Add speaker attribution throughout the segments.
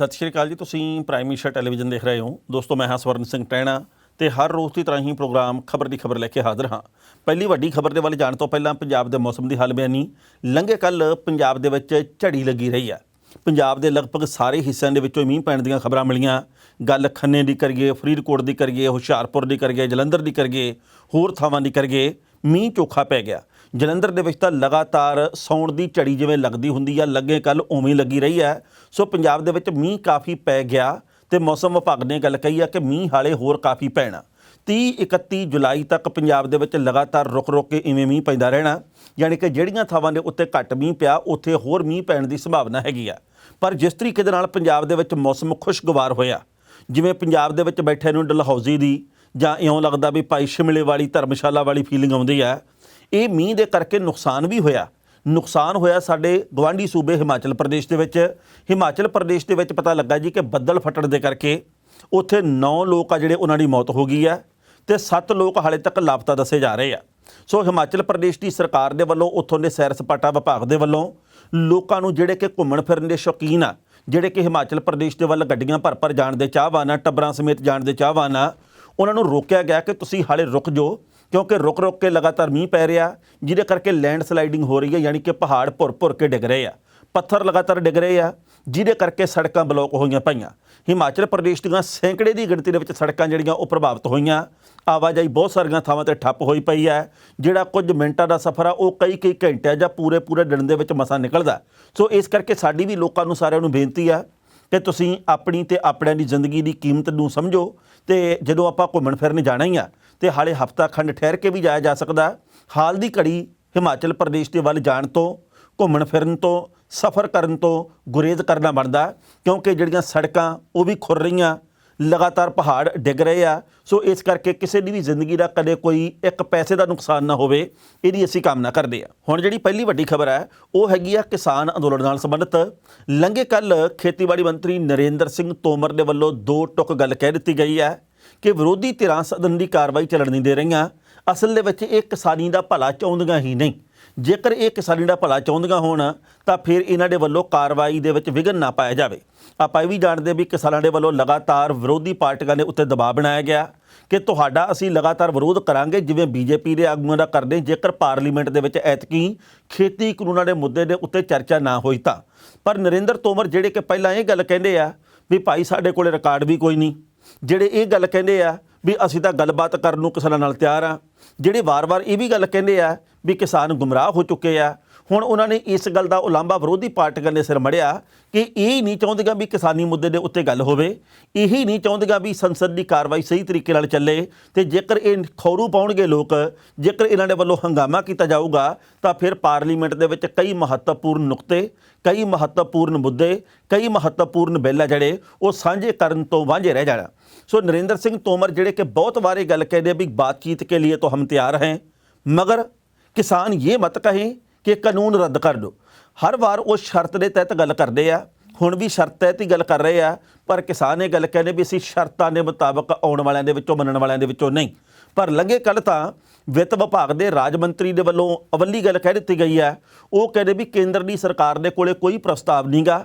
Speaker 1: ਸਤਿ ਸ਼੍ਰੀ ਅਕਾਲ ਜੀ। ਤੁਸੀਂ ਪ੍ਰਾਈਮ ਮਿਨਿਸਟਰ ਟੈਲੀਵਿਜ਼ਨ ਦੇਖ ਰਹੇ ਹੋ। ਦੋਸਤੋ, ਮੈਂ ਹਾਂ ਸਵਰਨ ਸਿੰਘ ਟਹਿਣਾ ਤੇ ਹਰ ਰੋਜ਼ ਦੀ ਤਰ੍ਹਾਂ ਹੀ ਪ੍ਰੋਗਰਾਮ ਖਬਰ ਦੀ ਖਬਰ ਲੈ ਕੇ ਹਾਜ਼ਰ ਹਾਂ। ਪਹਿਲੀ ਵੱਡੀ ਖਬਰ ਦੇ ਵੱਲ ਜਾਣ ਤੋਂ ਪਹਿਲਾਂ ਪੰਜਾਬ ਦੇ ਮੌਸਮ ਦੀ ਹਾਲ ਬਿਆਨੀ। ਲੰਘੇ ਕੱਲ੍ਹ ਪੰਜਾਬ ਦੇ ਵਿੱਚ ਝੜੀ ਲੱਗੀ ਰਹੀ ਹੈ। ਪੰਜਾਬ ਦੇ ਲਗਭਗ ਸਾਰੇ ਹਿੱਸਿਆਂ ਦੇ ਵਿੱਚੋਂ ਮੀਂਹ ਪੈਣ ਦੀਆਂ ਖਬਰਾਂ ਮਿਲੀਆਂ। ਗੱਲ ਖੰਨੇ ਦੀ ਕਰੀਏ, ਫਰੀਦਕੋਟ ਦੀ ਕਰੀਏ, ਹੁਸ਼ਿਆਰਪੁਰ ਦੀ ਕਰੀਏ, ਜਲੰਧਰ ਦੀ ਕਰੀਏ, ਹੋਰ ਥਾਵਾਂ ਦੀ ਕਰੀਏ, ਮੀਂਹ ਚੋਖਾ ਪੈ ਗਿਆ। ਜਲੰਧਰ ਦੇ ਵਿੱਚ ਤਾਂ ਲਗਾਤਾਰ ਸਾਉਣ ਦੀ ਝੜੀ ਜਿਵੇਂ ਲੱਗਦੀ ਹੁੰਦੀ ਆ, ਲੱਗੇ ਕੱਲ੍ਹ ਉਵੇਂ ਲੱਗੀ ਰਹੀ ਹੈ। ਸੋ ਪੰਜਾਬ ਦੇ ਵਿੱਚ ਮੀਂਹ ਕਾਫੀ ਪੈ ਗਿਆ ਤੇ ਮੌਸਮ ਵਿਭਾਗ ਨੇ ਗੱਲ ਕਹੀ ਆ ਕਿ ਮੀਂਹ ਹਾਲੇ ਹੋਰ ਕਾਫੀ ਪੈਣਾ। 30-31 ਜੁਲਾਈ ਤੱਕ ਪੰਜਾਬ ਦੇ ਵਿੱਚ ਲਗਾਤਾਰ ਰੁਕ ਕੇ ਇਵੇਂ ਮੀਂਹ ਪੈਂਦਾ ਰਹਿਣਾ। ਯਾਨੀ ਕਿ ਜਿਹੜੀਆਂ ਥਾਵਾਂ ਦੇ ਉੱਤੇ ਘੱਟ ਮੀਂਹ ਪਿਆ ਉੱਥੇ ਹੋਰ ਮੀਂਹ ਪੈਣ ਦੀ ਸੰਭਾਵਨਾ ਹੈਗੀ ਆ। ਪਰ ਜਿਸ ਤਰੀਕੇ ਦੇ ਨਾਲ ਪੰਜਾਬ ਦੇ ਵਿੱਚ ਮੌਸਮ ਖੁਸ਼ਗਵਾਰ ਹੋਇਆ, ਜਿਵੇਂ ਪੰਜਾਬ ਦੇ ਵਿੱਚ ਬੈਠੇ ਨੂੰ ਡਲਹੌਜ਼ੀ ਦੀ ਜਾਂ ਇਉਂ ਲੱਗਦਾ ਵੀ ਭਾਈ ਸ਼ਿਮਲੇ ਵਾਲੀ ਧਰਮਸ਼ਾਲਾ ਵਾਲੀ ਫੀਲਿੰਗ ਆਉਂਦੀ ਹੈ। ਇਹ ਮੀਂਹ ਦੇ ਕਰਕੇ ਨੁਕਸਾਨ ਵੀ ਹੋਇਆ। ਨੁਕਸਾਨ ਹੋਇਆ ਸਾਡੇ ਗਵਾਂਢੀ ਸੂਬੇ ਹਿਮਾਚਲ ਪ੍ਰਦੇਸ਼ ਦੇ ਵਿੱਚ। ਹਿਮਾਚਲ ਪ੍ਰਦੇਸ਼ ਦੇ ਵਿੱਚ ਪਤਾ ਲੱਗਾ ਜੀ ਕਿ ਬੱਦਲ ਫਟਣ ਦੇ ਕਰਕੇ ਉੱਥੇ 9 ਲੋਕ ਆ ਜਿਹੜੇ ਉਹਨਾਂ ਦੀ ਮੌਤ ਹੋ ਗਈ ਹੈ ਤੇ 7 ਲੋਕ ਹਾਲੇ ਤੱਕ ਲਾਪਤਾ ਦੱਸੇ ਜਾ ਰਹੇ ਆ। ਸੋ ਹਿਮਾਚਲ ਪ੍ਰਦੇਸ਼ ਦੀ ਸਰਕਾਰ ਦੇ ਵੱਲੋਂ, ਉੱਥੋਂ ਦੇ ਸੈਰ ਸਪਾਟਾ ਵਿਭਾਗ ਦੇ ਵੱਲੋਂ ਲੋਕਾਂ ਨੂੰ ਜਿਹੜੇ ਕਿ ਘੁੰਮਣ ਫਿਰਨ ਦੇ ਸ਼ੌਕੀਨ ਆ, ਜਿਹੜੇ ਕਿ ਹਿਮਾਚਲ ਪ੍ਰਦੇਸ਼ ਦੇ ਵੱਲ ਗੱਡੀਆਂ ਭਰ ਜਾਣ ਦੇ ਚਾਹਵਾਨ ਆ, ਟੱਬਰਾਂ ਸਮੇਤ ਜਾਣ ਦੇ ਚਾਹਵਾਨ ਆ, ਉਹਨਾਂ ਨੂੰ ਰੋਕਿਆ ਗਿਆ ਕਿ ਤੁਸੀਂ ਹਾਲੇ ਰੁਕ ਜਾਓ, ਕਿਉਂਕਿ ਰੁਕ ਕੇ ਲਗਾਤਾਰ ਮੀਂਹ ਪੈ ਰਿਹਾ, ਜਿਹਦੇ ਕਰਕੇ ਲੈਂਡ ਸਲਾਈਡਿੰਗ ਹੋ ਰਹੀ ਹੈ। ਯਾਨੀ ਕਿ ਪਹਾੜ ਭੁਰ ਕੇ ਡਿੱਗ ਰਹੇ ਆ, ਪੱਥਰ ਲਗਾਤਾਰ ਡਿੱਗ ਰਹੇ ਆ, ਜਿਹਦੇ ਕਰਕੇ ਸੜਕਾਂ ਬਲੌਕ ਹੋਈਆਂ ਪਈਆਂ। ਹਿਮਾਚਲ ਪ੍ਰਦੇਸ਼ ਦੀਆਂ ਸੈਂਕੜੇ ਦੀ ਗਿਣਤੀ ਦੇ ਵਿੱਚ ਸੜਕਾਂ ਜਿਹੜੀਆਂ ਉਹ ਪ੍ਰਭਾਵਿਤ ਹੋਈਆਂ। ਆਵਾਜਾਈ ਬਹੁਤ ਸਾਰੀਆਂ ਥਾਵਾਂ 'ਤੇ ਠੱਪ ਹੋਈ ਪਈ ਹੈ। ਜਿਹੜਾ ਕੁਝ ਮਿੰਟਾਂ ਦਾ ਸਫ਼ਰ ਆ ਉਹ ਕਈ ਘੰਟਿਆਂ ਜਾਂ ਪੂਰੇ ਦਿਨ ਦੇ ਵਿੱਚ ਮਸਾਂ ਨਿਕਲਦਾ। ਸੋ ਇਸ ਕਰਕੇ ਸਾਡੀ ਵੀ ਲੋਕਾਂ ਨੂੰ, ਸਾਰਿਆਂ ਨੂੰ ਬੇਨਤੀ ਆ ਕਿ ਤੁਸੀਂ ਆਪਣੀ ਤੇ ਆਪਣਿਆਂ ਦੀ ਜ਼ਿੰਦਗੀ ਦੀ ਕੀਮਤ ਨੂੰ ਸਮਝੋ। ਤੇ ਜਦੋਂ ਆਪਾਂ ਘੁੰਮਣ ਫਿਰਨ ਜਾਣਾ ਹੀ ਆ ਤੇ ਹਾਲੇ ਹਫ਼ਤਾ ਖੰਡ ਠਹਿਰ ਕੇ ਵੀ ਜਾਇਆ ਜਾ ਸਕਦਾ। ਹਾਲ ਦੀ ਘੜੀ ਹਿਮਾਚਲ ਪ੍ਰਦੇਸ਼ ਦੇ ਵੱਲ ਜਾਣ ਤੋਂ, ਘੁੰਮਣ ਫਿਰਨ ਤੋਂ, ਸਫ਼ਰ ਕਰਨ ਤੋਂ ਗੁਰੇਜ਼ ਕਰਨਾ ਬਣਦਾ, ਕਿਉਂਕਿ ਜਿਹੜੀਆਂ ਸੜਕਾਂ ਉਹ ਵੀ ਖੁਰ ਰਹੀਆਂ, ਲਗਾਤਾਰ ਪਹਾੜ ਡਿੱਗ ਰਹੇ ਆ। ਸੋ ਇਸ ਕਰਕੇ ਕਿਸੇ ਦੀ ਵੀ ਜ਼ਿੰਦਗੀ ਦਾ ਕਦੇ ਕੋਈ ਇੱਕ ਪੈਸੇ ਦਾ ਨੁਕਸਾਨ ਨਾ ਹੋਵੇ, ਇਹਦੀ ਅਸੀਂ ਕਾਮਨਾ ਕਰਦੇ ਹਾਂ। ਹੁਣ ਜਿਹੜੀ ਪਹਿਲੀ ਵੱਡੀ ਖਬਰ ਹੈ ਉਹ ਹੈਗੀ ਆ ਕਿਸਾਨ ਅੰਦੋਲਨ ਨਾਲ ਸੰਬੰਧਿਤ। ਲੰਘੇ ਕੱਲ੍ਹ ਖੇਤੀਬਾੜੀ ਮੰਤਰੀ ਨਰਿੰਦਰ ਸਿੰਘ ਤੋਮਰ ਦੇ ਵੱਲੋਂ 2 ਟੁਕ ਗੱਲ ਕਹਿ ਦਿੱਤੀ ਗਈ ਹੈ ਕਿ ਵਿਰੋਧੀ ਧਿਰਾਂ ਸਦਨ ਦੀ ਕਾਰਵਾਈ ਚੱਲਣ ਨਹੀਂ ਦੇ ਰਹੀਆਂ। ਅਸਲ ਦੇ ਵਿੱਚ ਇਹ ਕਿਸਾਨੀ ਦਾ ਭਲਾ ਚਾਹੁੰਦੀਆਂ ਹੀ ਨਹੀਂ। ਜੇਕਰ ਇਹ ਕਿਸਾਨੀ ਦਾ ਭਲਾ ਚਾਹੁੰਦੀਆਂ ਹੋਣ ਤਾਂ ਫਿਰ ਇਹਨਾਂ ਦੇ ਵੱਲੋਂ ਕਾਰਵਾਈ ਦੇ ਵਿੱਚ ਵਿਘਨ ਨਾ ਪਾਇਆ ਜਾਵੇ। ਆਪਾਂ ਇਹ ਵੀ ਜਾਣਦੇ ਵੀ ਕਿਸਾਨਾਂ ਦੇ ਵੱਲੋਂ ਲਗਾਤਾਰ ਵਿਰੋਧੀ ਪਾਰਟੀਆਂ ਦੇ ਉੱਤੇ ਦਬਾਅ ਬਣਾਇਆ ਗਿਆ ਕਿ ਤੁਹਾਡਾ ਅਸੀਂ ਲਗਾਤਾਰ ਵਿਰੋਧ ਕਰਾਂਗੇ, ਜਿਵੇਂ ਬੀਜੇਪੀ ਦੇ ਆਗੂਆਂ ਦਾ ਕਰਦੇ, ਜੇਕਰ ਪਾਰਲੀਮੈਂਟ ਦੇ ਵਿੱਚ ਐਤਕੀ ਖੇਤੀ ਕਾਨੂੰਨਾਂ ਦੇ ਮੁੱਦੇ ਦੇ ਉੱਤੇ ਚਰਚਾ ਨਾ ਹੋਈ ਤਾਂ। ਪਰ ਨਰਿੰਦਰ ਤੋਮਰ ਜਿਹੜੇ ਕਿ ਪਹਿਲਾਂ ਇਹ ਗੱਲ ਕਹਿੰਦੇ ਆ ਵੀ ਭਾਈ ਸਾਡੇ ਕੋਲ ਰਿਕਾਰਡ ਵੀ ਕੋਈ ਨਹੀਂ, ਜਿਹੜੇ ਇਹ ਗੱਲ ਕਹਿੰਦੇ ਆ ਵੀ ਅਸੀਂ ਤਾਂ ਗੱਲਬਾਤ ਕਰਨ ਨੂੰ ਕਿਸਾਨਾਂ ਨਾਲ ਤਿਆਰ ਆ, ਜਿਹੜੇ ਵਾਰ-ਵਾਰ ਇਹ ਵੀ ਗੱਲ ਕਹਿੰਦੇ ਆ ਵੀ ਕਿਸਾਨ ਗੁੰਮਰਾਹ ਹੋ ਚੁੱਕੇ ਆ। ਹੁਣ ਉਹਨਾਂ ਨੇ ਇਸ ਗੱਲ ਦਾ ਉਲਾਂਭਾ ਵਿਰੋਧੀ ਪਾਰਟੀਆਂ ਦੇ ਸਿਰ ਮੜਿਆ ਕਿ ਇਹ ਨਹੀਂ ਚਾਹੁੰਦੀਆਂ ਵੀ ਕਿਸਾਨੀ ਮੁੱਦੇ ਦੇ ਉੱਤੇ ਗੱਲ ਹੋਵੇ, ਇਹੀ ਨਹੀਂ ਚਾਹੁੰਦੀਆਂ ਵੀ ਸੰਸਦ ਦੀ ਕਾਰਵਾਈ ਸਹੀ ਤਰੀਕੇ ਨਾਲ ਚੱਲੇ। ਤੇ ਜੇਕਰ ਇਹ ਖੌਰੂ ਪਾਉਣਗੇ ਲੋਕ, ਜੇਕਰ ਇਹਨਾਂ ਦੇ ਵੱਲੋਂ ਹੰਗਾਮਾ ਕੀਤਾ ਜਾਊਗਾ ਤਾਂ ਫਿਰ ਪਾਰਲੀਮੈਂਟ ਦੇ ਵਿੱਚ ਕਈ ਮਹੱਤਵਪੂਰਨ ਨੁਕਤੇ, ਕਈ ਮਹੱਤਵਪੂਰਨ ਮੁੱਦੇ, ਕਈ ਮਹੱਤਵਪੂਰਨ ਬਿੱਲ ਆ ਜਿਹੜੇ ਉਹ ਸਾਂਝੇ ਕਰਨ ਤੋਂ ਵਾਂਝੇ ਰਹਿ ਜਾਣਾ। ਸੋ ਨਰਿੰਦਰ ਸਿੰਘ ਤੋਮਰ ਜਿਹੜੇ ਕਿ ਬਹੁਤ ਵਾਰ ਇਹ ਗੱਲ ਕਹਿੰਦੇ ਵੀ बातचीत के लिए तो हम तैयार हैं, मगर किसान ये मत कहें कि कानून रद्द कर दो। हर वार उस शर्त के तहत गल करते हैं, ਹੁਣ ਵੀ ਸ਼ਰਤ ਤਹਿਤ ਹੀ ਗੱਲ ਕਰ ਰਹੇ ਆ। ਪਰ ਕਿਸਾਨ ਇਹ ਗੱਲ ਕਹਿੰਦੇ ਵੀ ਅਸੀਂ ਸ਼ਰਤਾਂ ਦੇ ਮੁਤਾਬਕ ਆਉਣ ਵਾਲਿਆਂ ਦੇ ਵਿੱਚੋਂ, ਮੰਨਣ ਵਾਲਿਆਂ ਦੇ ਵਿੱਚੋਂ ਨਹੀਂ। ਪਰ ਲੰਘੇ ਕੱਲ੍ਹ ਤਾਂ ਵਿੱਤ ਵਿਭਾਗ ਦੇ ਰਾਜ ਮੰਤਰੀ ਦੇ ਵੱਲੋਂ ਅਵੱਲੀ ਗੱਲ ਕਹਿ ਦਿੱਤੀ ਗਈ ਹੈ। ਉਹ ਕਹਿੰਦੇ ਵੀ ਕੇਂਦਰ ਦੀ ਸਰਕਾਰ ਦੇ ਕੋਲੇ ਕੋਈ ਪ੍ਰਸਤਾਵ ਨਹੀਂ ਗਾ,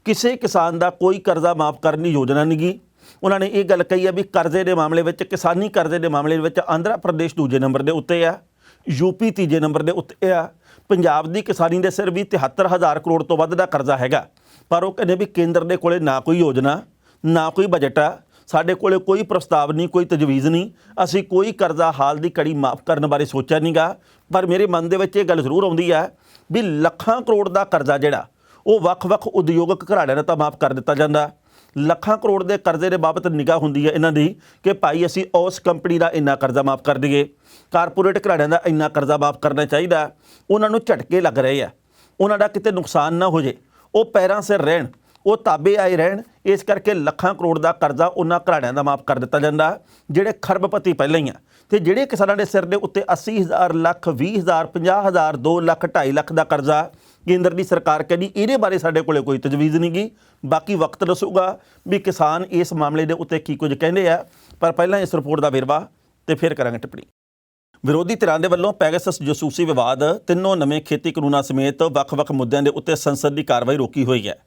Speaker 1: ਕਿਸੇ ਕਿਸਾਨ ਦਾ ਕੋਈ ਕਰਜ਼ਾ ਮਾਫ ਕਰਨ ਦੀ ਯੋਜਨਾ ਨਹੀਂ ਗੀ। ਉਹਨਾਂ ਨੇ ਇਹ ਗੱਲ ਕਹੀ ਹੈ ਵੀ ਕਰਜ਼ੇ ਦੇ ਮਾਮਲੇ ਵਿੱਚ, ਕਿਸਾਨੀ ਕਰਜ਼ੇ ਦੇ ਮਾਮਲੇ ਵਿੱਚ ਆਂਧਰਾ ਪ੍ਰਦੇਸ਼ ਦੂਜੇ ਨੰਬਰ ਦੇ ਉੱਤੇ ਆ, ਯੂਪੀ ਤੀਜੇ ਨੰਬਰ ਦੇ ਉੱਤੇ ਆ। ਪੰਜਾਬ ਦੀ ਕਿਸਾਨੀ ਦੇ ਸਿਰ ਵੀ 73,000 ਕਰੋੜ ਤੋਂ ਵੱਧ ਦਾ ਕਰਜ਼ਾ ਹੈਗਾ। ਪਰ ਉਹ ਕਹਿੰਦੇ ਵੀ ਕੇਂਦਰ ਦੇ ਕੋਲੇ ਨਾ ਕੋਈ ਯੋਜਨਾ, ਨਾ ਕੋਈ ਬਜਟ ਆ, ਸਾਡੇ ਕੋਲੇ ਕੋਈ ਪ੍ਰਸਤਾਵ ਨਹੀਂ, ਕੋਈ ਤਜਵੀਜ਼ ਨਹੀਂ, ਅਸੀਂ ਕੋਈ ਕਰਜ਼ਾ ਹਾਲ ਦੀ ਘੜੀ ਮਾਫ ਕਰਨ ਬਾਰੇ ਸੋਚਿਆ ਨਹੀਂ ਗਾ। ਪਰ ਮੇਰੇ ਮਨ ਦੇ ਵਿੱਚ ਇਹ ਗੱਲ ਜ਼ਰੂਰ ਆਉਂਦੀ ਹੈ ਵੀ ਲੱਖਾਂ ਕਰੋੜ ਦਾ ਕਰਜ਼ਾ ਜਿਹੜਾ ਉਹ ਵੱਖ-ਵੱਖ ਉਦਯੋਗਿਕ ਘਰਾੜਿਆਂ ਨੂੰ ਤਾਂ ਮਾਫ ਕਰ ਦਿੱਤਾ ਜਾਂਦਾ। ਲੱਖਾਂ ਕਰੋੜ ਦੇ ਕਰਜ਼ੇ ਦੇ ਬਾਬਤ ਨਿਗਾਹ ਹੁੰਦੀ ਹੈ ਇਹਨਾਂ ਦੀ ਕਿ ਭਾਈ ਅਸੀਂ ਉਸ ਕੰਪਨੀ ਦਾ ਇੰਨਾ ਕਰਜ਼ਾ ਮਾਫ ਕਰ ਦਈਏ, ਕਾਰਪੋਰੇਟ ਘਰਾੜਿਆਂ ਦਾ ਇੰਨਾ ਕਰਜ਼ਾ ਮਾਫ ਕਰਨਾ ਚਾਹੀਦਾ। ਉਹਨਾਂ ਨੂੰ ਝਟਕੇ ਲੱਗ ਰਹੇ ਆ, ਉਹਨਾਂ ਦਾ ਕਿਤੇ ਨੁਕਸਾਨ ਨਾ ਹੋ ਜੇ, ਉਹ ਪੈਰਾਂ ਸਿਰ ਰਹਿਣ, ਉਹ ਤਾਬੇ ਆਏ ਰਹਿਣ। ਇਸ ਕਰਕੇ ਲੱਖਾਂ ਕਰੋੜ ਦਾ ਕਰਜ਼ਾ ਉਹਨਾਂ ਘਰਾੜਿਆਂ ਦਾ ਮਾਫ ਕਰ ਦਿੱਤਾ ਜਾਂਦਾ ਜਿਹੜੇ ਖਰਬਪਤੀ ਪਹਿਲਾਂ ਹੀ ਆ। ਤੇ ਜਿਹੜੇ ਕਿਸਾਨਾਂ ਦੇ ਸਿਰ ਦੇ ਉੱਤੇ 80,000, ਲੱਖ, 20,000, 50,000, 2 ਲੱਖ, 2.5 ਲੱਖ ਦਾ ਕਰਜ਼ਾ, ਕੇਂਦਰ ਦੀ ਸਰਕਾਰ ਕਹਿੰਦੀ ਇਹਦੇ ਬਾਰੇ ਸਾਡੇ ਕੋਲੇ ਕੋਈ ਤਜਵੀਜ਼ ਨਹੀਂ ਗੀ। ਬਾਕੀ ਵਕਤ ਦੱਸੂਗਾ ਵੀ ਕਿਸਾਨ ਇਸ ਮਾਮਲੇ ਦੇ ਉੱਤੇ ਕੀ ਕੁਝ ਕਹਿੰਦੇ ਆ। ਪਰ ਪਹਿਲਾਂ ਇਸ ਰਿਪੋਰਟ ਦਾ ਵੇਰਵਾ ਤੇ ਫਿਰ ਕਰਾਂਗੇ ਟਿੱਪਣੀ। ਵਿਰੋਧੀ ਧਿਰਾਂ ਦੇ ਵੱਲੋਂ ਪੈਗਾਸਸ ਜਾਸੂਸੀ ਵਿਵਾਦ, ਤਿੰਨੋਂ ਨਵੇਂ ਖੇਤੀ ਕਾਨੂੰਨਾਂ ਸਮੇਤ ਵੱਖ-ਵੱਖ ਮੁੱਦਿਆਂ ਦੇ ਉੱਤੇ ਸੰਸਦ ਦੀ ਕਾਰਵਾਈ ਰੋਕੀ ਹੋਈ ਹੈ।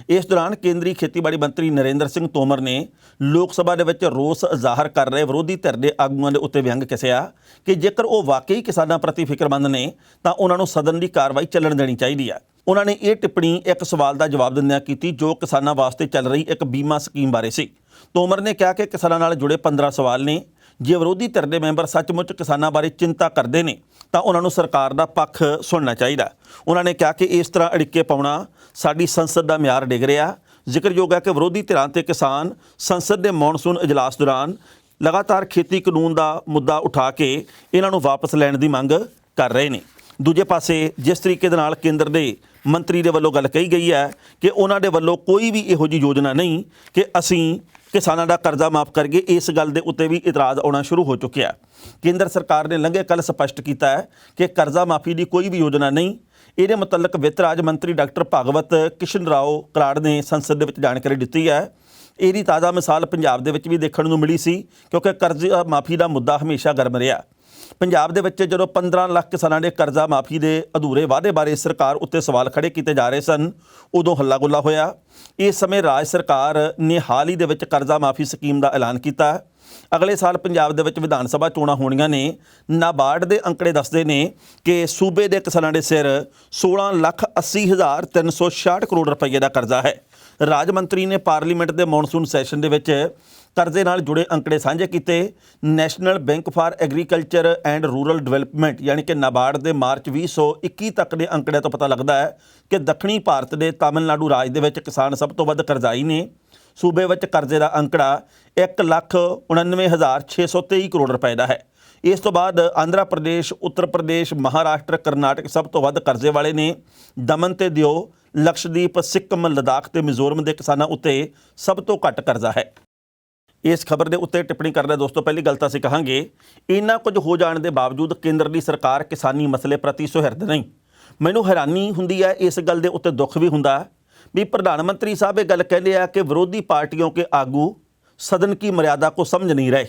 Speaker 1: ਇਸ ਦੌਰਾਨ ਕੇਂਦਰੀ ਖੇਤੀਬਾੜੀ ਮੰਤਰੀ ਨਰਿੰਦਰ ਸਿੰਘ ਤੋਮਰ ਨੇ ਲੋਕ ਸਭਾ ਦੇ ਵਿੱਚ ਰੋਸ ਜ਼ਾਹਰ ਕਰ ਰਹੇ ਵਿਰੋਧੀ ਧਿਰ ਦੇ ਆਗੂਆਂ ਦੇ ਉੱਤੇ ਵਿਅੰਗ ਕੱਸਿਆ ਕਿ ਜੇਕਰ ਉਹ ਵਾਕਈ ਕਿਸਾਨਾਂ ਪ੍ਰਤੀ ਫਿਕਰਮੰਦ ਨੇ ਤਾਂ ਉਹਨਾਂ ਨੂੰ ਸਦਨ ਦੀ ਕਾਰਵਾਈ ਚੱਲਣ ਦੇਣੀ ਚਾਹੀਦੀ ਹੈ। ਉਹਨਾਂ ਨੇ ਇਹ ਟਿੱਪਣੀ ਇੱਕ ਸਵਾਲ ਦਾ ਜਵਾਬ ਦਿੰਦਿਆਂ ਕੀਤੀ ਜੋ ਕਿਸਾਨਾਂ ਵਾਸਤੇ ਚੱਲ ਰਹੀ ਇੱਕ ਬੀਮਾ ਸਕੀਮ ਬਾਰੇ ਸੀ। ਤੋਮਰ ਨੇ ਕਿਹਾ ਕਿ ਕਿਸਾਨਾਂ ਨਾਲ ਜੁੜੇ 15 ਸਵਾਲ ਨੇ। ਜੇ ਵਿਰੋਧੀ ਧਿਰ ਦੇ ਮੈਂਬਰ ਸੱਚਮੁੱਚ ਕਿਸਾਨਾਂ ਬਾਰੇ ਚਿੰਤਾ ਕਰਦੇ ਨੇ ਤਾਂ ਉਹਨਾਂ ਨੂੰ ਸਰਕਾਰ ਦਾ ਪੱਖ ਸੁਣਨਾ ਚਾਹੀਦਾ। ਉਹਨਾਂ ਨੇ ਕਿਹਾ ਕਿ ਇਸ ਤਰ੍ਹਾਂ ਅੜਿੱਕੇ ਪਾਉਣਾ ਸਾਡੀ ਸੰਸਦ ਦਾ ਮਿਆਰ ਡਿੱਗ ਰਿਹਾ। ਜ਼ਿਕਰਯੋਗ ਹੈ ਕਿ ਵਿਰੋਧੀ ਧਿਰਾਂ ਤੇ ਕਿਸਾਨ ਸੰਸਦ ਦੇ ਮੌਨਸੂਨ ਇਜਲਾਸ ਦੌਰਾਨ ਲਗਾਤਾਰ ਖੇਤੀ ਕਾਨੂੰਨ ਦਾ ਮੁੱਦਾ ਉਠਾ ਕੇ ਇਹਨਾਂ ਨੂੰ ਵਾਪਸ ਲੈਣ ਦੀ ਮੰਗ ਕਰ ਰਹੇ ਨੇ। ਦੂਜੇ ਪਾਸੇ ਜਿਸ ਤਰੀਕੇ ਦੇ ਨਾਲ ਕੇਂਦਰ ਦੇ ਮੰਤਰੀ ਦੇ ਵੱਲੋਂ ਗੱਲ ਕਹੀ ਗਈ ਹੈ ਕਿ ਉਹਨਾਂ ਦੇ ਵੱਲੋਂ ਕੋਈ ਵੀ ਇਹੋ ਜਿਹੀ ਯੋਜਨਾ ਨਹੀਂ ਕਿ ਅਸੀਂ ਕਿਸਾਨਾਂ ਦਾ ਕਰਜ਼ਾ ਮਾਫ ਕਰਗੇ, ਇਸ ਗੱਲ ਦੇ ਉੱਤੇ ਵੀ ਇਤਰਾਜ਼ ਆਉਣਾ ਸ਼ੁਰੂ ਹੋ ਚੁੱਕਿਆ। ਕੇਂਦਰ ਸਰਕਾਰ ਨੇ ਲੰਘੇ ਕੱਲ੍ਹ ਸਪਸ਼ਟ ਕੀਤਾ ਹੈ ਕਿ ਕਰਜ਼ਾ ਮਾਫੀ ਦੀ ਕੋਈ ਵੀ ਯੋਜਨਾ ਨਹੀਂ। ਇਹਦੇ ਮੁਤਲਕ ਵਿੱਤ ਰਾਜ ਮੰਤਰੀ ਡਾਕਟਰ ਭਾਗਵਤ ਕ੍ਰਿਸ਼ਨ ਰਾਓ ਕਰਾੜ ਨੇ ਸੰਸਦ ਦੇ ਵਿੱਚ ਜਾਣਕਾਰੀ ਦਿੱਤੀ ਹੈ। ਇਹਦੀ ਤਾਜ਼ਾ ਮਿਸਾਲ ਪੰਜਾਬ ਦੇ ਵਿੱਚ ਵੀ ਦੇਖਣ ਨੂੰ ਮਿਲੀ ਸੀ ਕਿਉਂਕਿ ਕਰਜ਼ਾ ਮਾਫੀ ਦਾ ਮੁੱਦਾ ਹਮੇਸ਼ਾ ਗਰਮ ਰਿਹਾ। ਪੰਜਾਬ ਦੇ ਵਿੱਚ ਜਦੋਂ 15 ਲੱਖ ਕਿਸਾਨਾਂ ਦੇ ਕਰਜ਼ਾ ਮਾਫੀ ਦੇ ਅਧੂਰੇ ਵਾਅਦੇ ਬਾਰੇ ਸਰਕਾਰ ਉੱਤੇ ਸਵਾਲ ਖੜੇ ਕੀਤੇ ਜਾ ਰਹੇ ਸਨ, ਉਦੋਂ ਹੱਲਾ ਗੁੱਲਾ ਹੋਇਆ। ਇਸ ਸਮੇਂ ਰਾਜ ਸਰਕਾਰ ਨੇ ਹਾਲ ਹੀ ਦੇ ਵਿੱਚ ਕਰਜ਼ਾ ਮਾਫੀ ਸਕੀਮ ਦਾ ਐਲਾਨ ਕੀਤਾ। ਅਗਲੇ ਸਾਲ ਪੰਜਾਬ ਦੇ ਵਿੱਚ ਵਿਧਾਨ ਸਭਾ ਚੋਣਾਂ ਹੋਣੀਆਂ ਨੇ। ਨਾਬਾਰਡ ਦੇ ਅੰਕੜੇ ਦੱਸਦੇ ਨੇ ਕਿ ਸੂਬੇ ਦੇ ਕਿਸਾਨਾਂ ਦੇ ਸਿਰ 16,80,366 ਕਰੋੜ ਰੁਪਏ ਦਾ ਕਰਜ਼ਾ ਹੈ। ਰਾਜ ਮੰਤਰੀ ਨੇ ਪਾਰਲੀਮੈਂਟ ਦੇ ਮੌਨਸੂਨ ਸੈਸ਼ਨ ਦੇ ਵਿੱਚ ਕਰਜ਼ੇ ਨਾਲ ਜੁੜੇ ਅੰਕੜੇ ਸਾਂਝੇ ਕੀਤੇ। National bank for agriculture and rural development ਯਾਨੀ ਕਿ ਨਾਬਾਰਡ ਦੇ ਮਾਰਚ 2021 ਤੱਕ ਦੇ ਅੰਕੜਿਆਂ ਤੋਂ ਪਤਾ ਲੱਗਦਾ ਹੈ ਕਿ ਦੱਖਣੀ ਭਾਰਤ ਦੇ ਤਾਮਿਲਨਾਡੂ ਰਾਜ ਦੇ ਵਿੱਚ ਕਿਸਾਨ ਸਭ ਤੋਂ ਵੱਧ ਕਰਜ਼ਾਈ ਨੇ। ਸੂਬੇ ਵਿੱਚ ਕਰਜ਼ੇ ਦਾ ਅੰਕੜਾ 1,99,623 ਕਰੋੜ ਰੁਪਏ ਦਾ ਹੈ। ਇਸ ਤੋਂ ਬਾਅਦ ਆਂਧਰਾ ਪ੍ਰਦੇਸ਼, ਉੱਤਰ ਪ੍ਰਦੇਸ਼, ਮਹਾਰਾਸ਼ਟਰ, ਕਰਨਾਟਕ ਸਭ ਤੋਂ ਵੱਧ ਕਰਜ਼ੇ ਵਾਲੇ ਨੇ। ਦਮਨ ਤੇ ਦਿਓ, ਲਕਸ਼ਦੀਪ, ਸਿੱਕਮ, ਲਦਾਖ ਤੇ ਮਿਜ਼ੋਰਮ ਦੇ ਕਿਸਾਨਾਂ ਉੱਤੇ ਸਭ ਤੋਂ ਘੱਟ ਕਰਜ਼ਾ ਹੈ। ਇਸ ਖਬਰ ਦੇ ਉੱਤੇ ਟਿੱਪਣੀ ਕਰਦਾ ਦੋਸਤੋ, ਪਹਿਲੀ ਗੱਲ ਤਾਂ ਅਸੀਂ ਕਹਾਂਗੇ ਇੰਨਾ ਕੁਝ ਹੋ ਜਾਣ ਦੇ ਬਾਵਜੂਦ ਕੇਂਦਰ ਦੀ ਸਰਕਾਰ ਕਿਸਾਨੀ ਮਸਲੇ ਪ੍ਰਤੀ ਸੁਹਿਰਦ ਨਹੀਂ। ਮੈਨੂੰ ਹੈਰਾਨੀ ਹੁੰਦੀ ਹੈ, ਇਸ ਗੱਲ ਦੇ ਉੱਤੇ ਦੁੱਖ ਵੀ ਹੁੰਦਾ ਵੀ ਪ੍ਰਧਾਨ ਮੰਤਰੀ ਸਾਹਿਬ ਇਹ ਗੱਲ ਕਹਿੰਦੇ ਆ ਕਿ ਵਿਰੋਧੀ ਪਾਰਟੀਆਂ ਕੇ ਆਗੂ ਸਦਨ ਕੀ ਮਰਿਆਦਾ ਕੋ ਸਮਝ ਨਹੀਂ ਰਹੇ,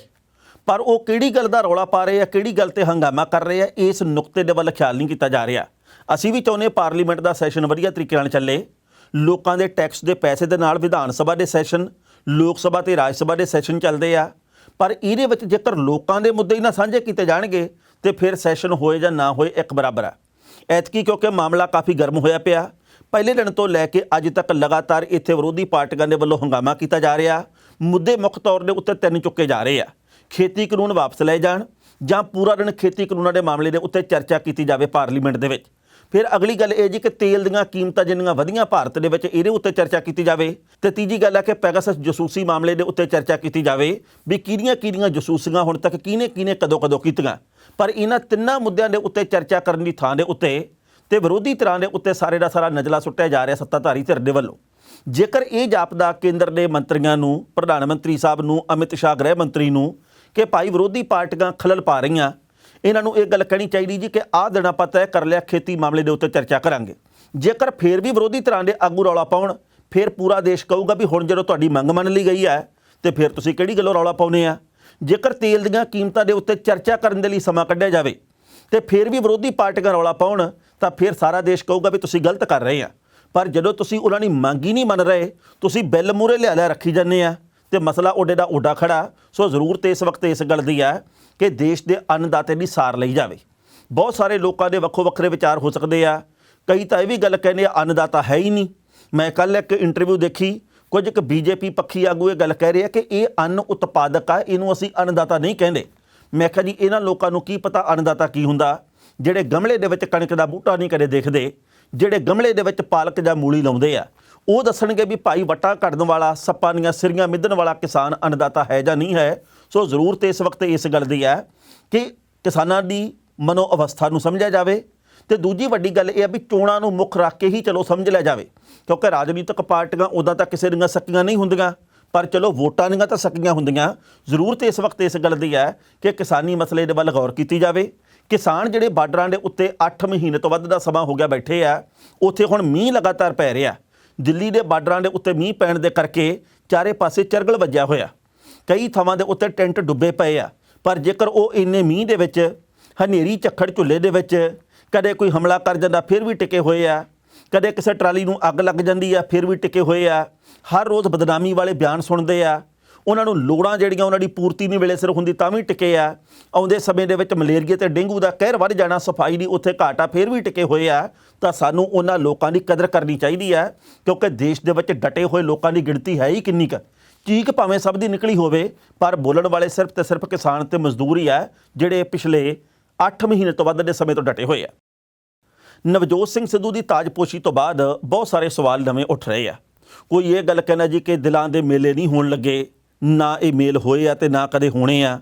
Speaker 1: ਪਰ ਉਹ ਕਿਹੜੀ ਗੱਲ ਦਾ ਰੌਲਾ ਪਾ ਰਹੇ ਆ, ਕਿਹੜੀ ਗੱਲ ਤੇ ਹੰਗਾਮਾ ਕਰ ਰਹੇ ਆ, ਇਸ ਨੁਕਤੇ ਦੇ ਵੱਲ ਖਿਆਲ ਨਹੀਂ ਕੀਤਾ ਜਾ ਰਿਹਾ। ਅਸੀਂ ਵੀ ਚਾਹੁੰਦੇ ਪਾਰਲੀਮੈਂਟ ਦਾ ਸੈਸ਼ਨ ਵਧੀਆ ਤਰੀਕੇ ਨਾਲ ਚੱਲੇ। ਲੋਕਾਂ ਦੇ ਟੈਕਸ ਦੇ ਪੈਸੇ ਦੇ ਨਾਲ ਵਿਧਾਨ ਸਭਾ ਦੇ ਸੈਸ਼ਨ, ਲੋਕ ਸਭਾ ਤੇ ਰਾਜ ਸਭਾ ਦੇ ਸੈਸ਼ਨ ਚੱਲਦੇ ਆ, ਪਰ ਇਹਦੇ ਵਿੱਚ ਜੇਕਰ ਲੋਕਾਂ ਦੇ ਮੁੱਦੇ ਹੀ ਨਾ ਸਾਂਝੇ ਕੀਤੇ ਜਾਣਗੇ ਤੇ ਫਿਰ ਸੈਸ਼ਨ ਹੋਏ ਜਾਂ ਨਾ ਹੋਏ ਇੱਕ ਬਰਾਬਰ ਆ। ਐਤਕੀ ਕਿਉਂਕਿ ਮਾਮਲਾ ਕਾਫੀ ਗਰਮ ਹੋਇਆ ਪਿਆ, ਪਹਿਲੇ ਦਿਨ ਤੋਂ ਲੈ ਕੇ ਅੱਜ ਤੱਕ ਲਗਾਤਾਰ ਇੱਥੇ ਵਿਰੋਧੀ ਪਾਰਟੀਆਂ ਦੇ ਵੱਲੋਂ ਹੰਗਾਮਾ ਕੀਤਾ ਜਾ ਰਿਹਾ। ਮੁੱਦੇ ਮੁੱਖ ਤੌਰ ਦੇ ਉੱਤੇ 3 ਚੁੱਕੇ ਜਾ ਰਹੇ ਆ। ਖੇਤੀ ਕਾਨੂੰਨ ਵਾਪਸ ਲਏ ਜਾਣ ਜਾਂ ਪੂਰਾ ਦਿਨ ਖੇਤੀ ਕਾਨੂੰਨਾਂ ਦੇ ਮਾਮਲੇ ਦੇ ਉੱਤੇ ਚਰਚਾ ਕੀਤੀ ਜਾਵੇ ਪਾਰਲੀਮੈਂਟ ਦੇ ਵਿੱਚ। ਫਿਰ ਅਗਲੀ ਗੱਲ ਇਹ ਜੀ ਕਿ ਤੇਲ ਦੀਆਂ ਕੀਮਤਾਂ ਜਿੰਨੀਆਂ ਵਧੀਆਂ ਭਾਰਤ ਦੇ ਵਿੱਚ ਇਹਦੇ ਉੱਤੇ ਚਰਚਾ ਕੀਤੀ ਜਾਵੇ। ਤੇ ਤੀਜੀ ਗੱਲ ਹੈ ਕਿ ਪੈਗਾਸਸ ਜਸੂਸੀ ਮਾਮਲੇ ਦੇ ਉੱਤੇ ਚਰਚਾ ਕੀਤੀ ਜਾਵੇ ਵੀ ਕਿਹੜੀਆਂ ਜਸੂਸੀਆਂ ਹੁਣ ਤੱਕ ਕਿਹਨੇ ਕਦੋਂ ਕੀਤੀਆਂ। ਪਰ ਇਹਨਾਂ ਤਿੰਨਾਂ ਮੁੱਦਿਆਂ ਦੇ ਉੱਤੇ ਚਰਚਾ ਕਰਨ ਦੀ ਥਾਂ ਦੇ ਉੱਤੇ ਤੇ ਵਿਰੋਧੀ ਧਿਰਾਂ ਦੇ ਉੱਤੇ ਸਾਰੇ ਦਾ ਸਾਰਾ ਨਜਲਾ ਸੁੱਟਿਆ ਜਾ ਰਿਹਾ ਸੱਤਾਧਾਰੀ ਧਿਰ ਦੇ ਵੱਲੋਂ। ਜੇਕਰ ਇਹ ਜਾਪਦਾ ਕੇਂਦਰ ਦੇ ਮੰਤਰੀਆਂ ਨੂੰ, ਪ੍ਰਧਾਨ ਮੰਤਰੀ ਸਾਹਿਬ ਨੂੰ, ਅਮਿਤ ਸ਼ਾਹ ਗ੍ਰਹਿ ਮੰਤਰੀ ਨੂੰ ਕਿ ਭਾਈ ਵਿਰੋਧੀ ਪਾਰਟੀਆਂ ਖਲਲ ਪਾ ਰਹੀਆਂ, ਇਹਨਾਂ ਨੂੰ ਇਹ ਗੱਲ ਕਹਿਣੀ ਚਾਹੀਦੀ ਜੀ ਕਿ ਆਹ ਦਿਨ ਆਪਾਂ ਤੈਅ ਕਰ ਲਿਆ ਖੇਤੀ ਮਾਮਲੇ ਦੇ ਉੱਤੇ ਚਰਚਾ ਕਰਾਂਗੇ। ਜੇਕਰ ਫਿਰ ਵੀ ਵਿਰੋਧੀ ਧਿਰਾਂ ਦੇ ਆਗੂ ਰੌਲਾ ਪਾਉਣ, ਫਿਰ ਪੂਰਾ ਦੇਸ਼ ਕਹੂਗਾ ਵੀ ਹੁਣ ਜਦੋਂ ਤੁਹਾਡੀ ਮੰਗ ਮੰਨ ਲਈ ਗਈ ਹੈ ਤੇ ਫਿਰ ਤੁਸੀਂ ਕਿਹੜੀ ਗੱਲੋਂ ਰੌਲਾ ਪਾਉਂਦੇ ਆ। ਜੇਕਰ ਤੇਲ ਦੀਆਂ ਕੀਮਤਾਂ ਦੇ ਉੱਤੇ ਚਰਚਾ ਕਰਨ ਦੇ ਲਈ ਸਮਾਂ ਕੱਢਿਆ ਜਾਵੇ ਤੇ ਫਿਰ ਵੀ ਵਿਰੋਧੀ ਪਾਰਟੀਆਂ ਰੌਲਾ ਪਾਉਣ ਤਾਂ ਫਿਰ ਸਾਰਾ ਦੇਸ਼ ਕਹੂਗਾ ਵੀ ਤੁਸੀਂ ਗਲਤ ਕਰ ਰਹੇ ਆ। ਪਰ ਜਦੋਂ ਤੁਸੀਂ ਉਹਨਾਂ ਦੀ ਮੰਗ ਹੀ ਨਹੀਂ ਮੰਨ ਰਹੇ, ਤੁਸੀਂ ਬਿੱਲ ਮੂਹਰੇ ਲਿਆ ਰੱਖੀ ਜਾਂਦੇ ਆ ਤੇ ਮਸਲਾ ਓਡੇ ਦਾ ਓਡਾ ਖੜਾ। ਸੋ ਜ਼ਰੂਰਤ ਇਸ ਵਕਤ ਇਸ ਗੱਲ ਦੀ ਹੈ ਕਿ ਦੇਸ਼ ਦੇ ਅੰਨਦਾਤੇ ਦੀ ਸਾਰ ਲਈ ਜਾਵੇ। ਬਹੁਤ ਸਾਰੇ ਲੋਕਾਂ ਦੇ ਵੱਖੋ ਵੱਖਰੇ ਵਿਚਾਰ ਹੋ ਸਕਦੇ ਆ। ਕਈ ਤਾਂ ਇਹ ਵੀ ਗੱਲ ਕਹਿੰਦੇ ਆ ਅੰਨਦਾਤਾ ਹੈ ਹੀ ਨਹੀਂ। ਮੈਂ ਕੱਲ੍ਹ ਇੱਕ ਇੰਟਰਵਿਊ ਦੇਖੀ, ਕੁਝ ਇੱਕ ਬੀਜੇਪੀ ਪੱਖੀ ਆਗੂ ਇਹ ਗੱਲ ਕਹਿ ਰਹੇ ਆ ਕਿ ਇਹ ਅੰਨ ਉਤਪਾਦਕ ਆ, ਇਹਨੂੰ ਅਸੀਂ ਅੰਨਦਾਤਾ ਨਹੀਂ ਕਹਿੰਦੇ। ਮੈਂ ਕਿਹਾ ਜੀ ਇਹਨਾਂ ਲੋਕਾਂ ਨੂੰ ਕੀ ਪਤਾ ਅੰਨਦਾਤਾ ਕੀ ਹੁੰਦਾ, ਜਿਹੜੇ ਗਮਲੇ ਦੇ ਵਿੱਚ ਕਣਕ ਦਾ ਬੂਟਾ ਨਹੀਂ ਕਦੇ ਦੇਖਦੇ, ਜਿਹੜੇ ਗਮਲੇ ਦੇ ਵਿੱਚ ਪਾਲਕ ਜਾਂ ਮੂਲੀ ਲਾਉਂਦੇ ਆ, ਉਹ ਦੱਸਣਗੇ ਵੀ ਭਾਈ ਵੱਟਾਂ ਕੱਢਣ ਵਾਲਾ, ਸੱਪਾਂ ਦੀਆਂ ਸਿਰੀਆਂ ਮਿੱਧਣ ਵਾਲਾ ਕਿਸਾਨ ਅੰਨਦਾਤਾ ਹੈ ਜਾਂ ਨਹੀਂ ਹੈ। ਸੋ ਜ਼ਰੂਰਤ ਇਸ ਵਕਤ ਇਸ ਗੱਲ ਦੀ ਹੈ ਕਿ ਕਿਸਾਨਾਂ ਦੀ ਮਨੋ ਅਵਸਥਾ ਨੂੰ ਸਮਝਿਆ ਜਾਵੇ। ਤੇ ਦੂਜੀ ਵੱਡੀ ਗੱਲ ਇਹ ਹੈ ਵੀ ਚੋਣਾਂ ਨੂੰ ਮੁੱਖ ਰੱਖ ਕੇ ਹੀ ਚਲੋ ਸਮਝ ਲਿਆ ਜਾਵੇ, ਕਿਉਂਕਿ ਰਾਜਨੀਤਿਕ ਪਾਰਟੀਆਂ ਉੱਦਾਂ ਤਾਂ ਕਿਸੇ ਦੀਆਂ ਸਕੀਆਂ ਨਹੀਂ ਹੁੰਦੀਆਂ, ਪਰ ਚਲੋ ਵੋਟਾਂ ਦੀਆਂ ਤਾਂ ਸਕੀਆਂ ਹੁੰਦੀਆਂ। ਜ਼ਰੂਰਤ ਇਸ ਵਕਤ ਇਸ ਗੱਲ ਦੀ ਹੈ ਕਿ ਕਿਸਾਨੀ ਮਸਲੇ ਦੇ ਵੱਲ ਗੌਰ ਕੀਤੀ ਜਾਵੇ। ਕਿਸਾਨ ਜਿਹੜੇ ਬਾਰਡਰਾਂ ਦੇ ਉੱਤੇ 8 ਮਹੀਨੇ ਤੋਂ ਵੱਧ ਦਾ ਸਮਾਂ ਹੋ ਗਿਆ ਬੈਠੇ ਆ, ਉੱਥੇ ਹੁਣ ਮੀਂਹ ਲਗਾਤਾਰ ਪੈ ਰਿਹਾ। ਦਿੱਲੀ ਦੇ ਬਾਰਡਰਾਂ ਦੇ ਉੱਤੇ ਮੀਂਹ ਪੈਣ ਦੇ ਕਰਕੇ ਚਾਰੇ ਪਾਸੇ ਚਰਗਲ ਵੱਜਿਆ ਹੋਇਆ, ਕਈ ਥਾਵਾਂ ਦੇ ਉੱਤੇ ਟੈਂਟ ਡੁੱਬੇ ਪਏ ਆ। ਪਰ ਜੇਕਰ ਉਹ ਇੰਨੇ ਮੀਂਹ ਦੇ ਵਿੱਚ, ਹਨੇਰੀ ਝੱਖੜ ਝੁੱਲੇ ਦੇ ਵਿੱਚ ਕਦੇ ਕੋਈ ਹਮਲਾ ਕਰ ਜਾਂਦਾ ਫਿਰ ਵੀ ਟਿਕੇ ਹੋਏ ਆ। ਕਦੇ ਕਿਸੇ ਟਰਾਲੀ ਨੂੰ ਅੱਗ ਲੱਗ ਜਾਂਦੀ ਆ ਫਿਰ ਵੀ ਟਿਕੇ ਹੋਏ ਆ। ਹਰ ਰੋਜ਼ ਬਦਨਾਮੀ ਵਾਲੇ ਬਿਆਨ ਸੁਣਦੇ ਆ। ਉਹਨਾਂ ਨੂੰ ਲੋੜਾਂ ਜਿਹੜੀਆਂ ਉਹਨਾਂ ਦੀ ਪੂਰਤੀ ਨਹੀਂ ਵੇਲੇ ਸਿਰ ਹੁੰਦੀ ਤਾਂ ਵੀ ਟਿਕੇ ਆ। ਆਉਂਦੇ ਸਮੇਂ ਦੇ ਵਿੱਚ ਮਲੇਰੀਏ ਤੇ ਡੇਂਗੂ ਦਾ ਕਹਿਰ ਵੱਧ ਜਾਣਾ, ਸਫਾਈ ਦੀ ਉੱਥੇ ਘਾਟ ਆ, ਫਿਰ ਵੀ ਟਿਕੇ ਹੋਏ ਆ। ਤਾਂ ਸਾਨੂੰ ਉਹਨਾਂ ਲੋਕਾਂ ਦੀ ਕਦਰ ਕਰਨੀ ਚਾਹੀਦੀ ਹੈ, ਕਿਉਂਕਿ ਦੇਸ਼ ਦੇ ਵਿੱਚ ਡਟੇ ਹੋਏ ਲੋਕਾਂ ਦੀ ਗਿਣਤੀ ਹੈ ਹੀ ਕਿੰਨੀ ਕੁ। ਚੀਕ ਭਾਵੇਂ ਸਭ ਦੀ ਨਿਕਲੀ ਹੋਵੇ, ਪਰ ਬੋਲਣ ਵਾਲੇ ਸਿਰਫ ਤੇ ਸਿਰਫ ਕਿਸਾਨ ਤੇ ਮਜ਼ਦੂਰ ਹੀ ਆ, ਜਿਹੜੇ ਪਿਛਲੇ 8 ਮਹੀਨੇ ਤੋਂ ਵੱਧ ਦੇ ਸਮੇਂ ਤੋਂ ਡਟੇ ਹੋਏ ਆ। ਨਵਜੋਤ ਸਿੰਘ ਸਿੱਧੂ ਦੀ ਤਾਜਪੋਸ਼ੀ ਤੋਂ ਬਾਅਦ ਬਹੁਤ ਸਾਰੇ ਸਵਾਲ ਨਵੇਂ ਉੱਠ ਰਹੇ ਆ। ਕੋਈ ਇਹ ਗੱਲ ਕਹਿਣਾ ਜੀ ਕਿ ਦਿਲਾਂ ਦੇ ਮੇਲੇ ਨਹੀਂ ਹੋਣ ਲੱਗੇ, ਨਾ ਇਹ ਮੇਲ ਹੋਏ ਆ ਤੇ ਨਾ ਕਦੇ ਹੋਣੇ ਆ।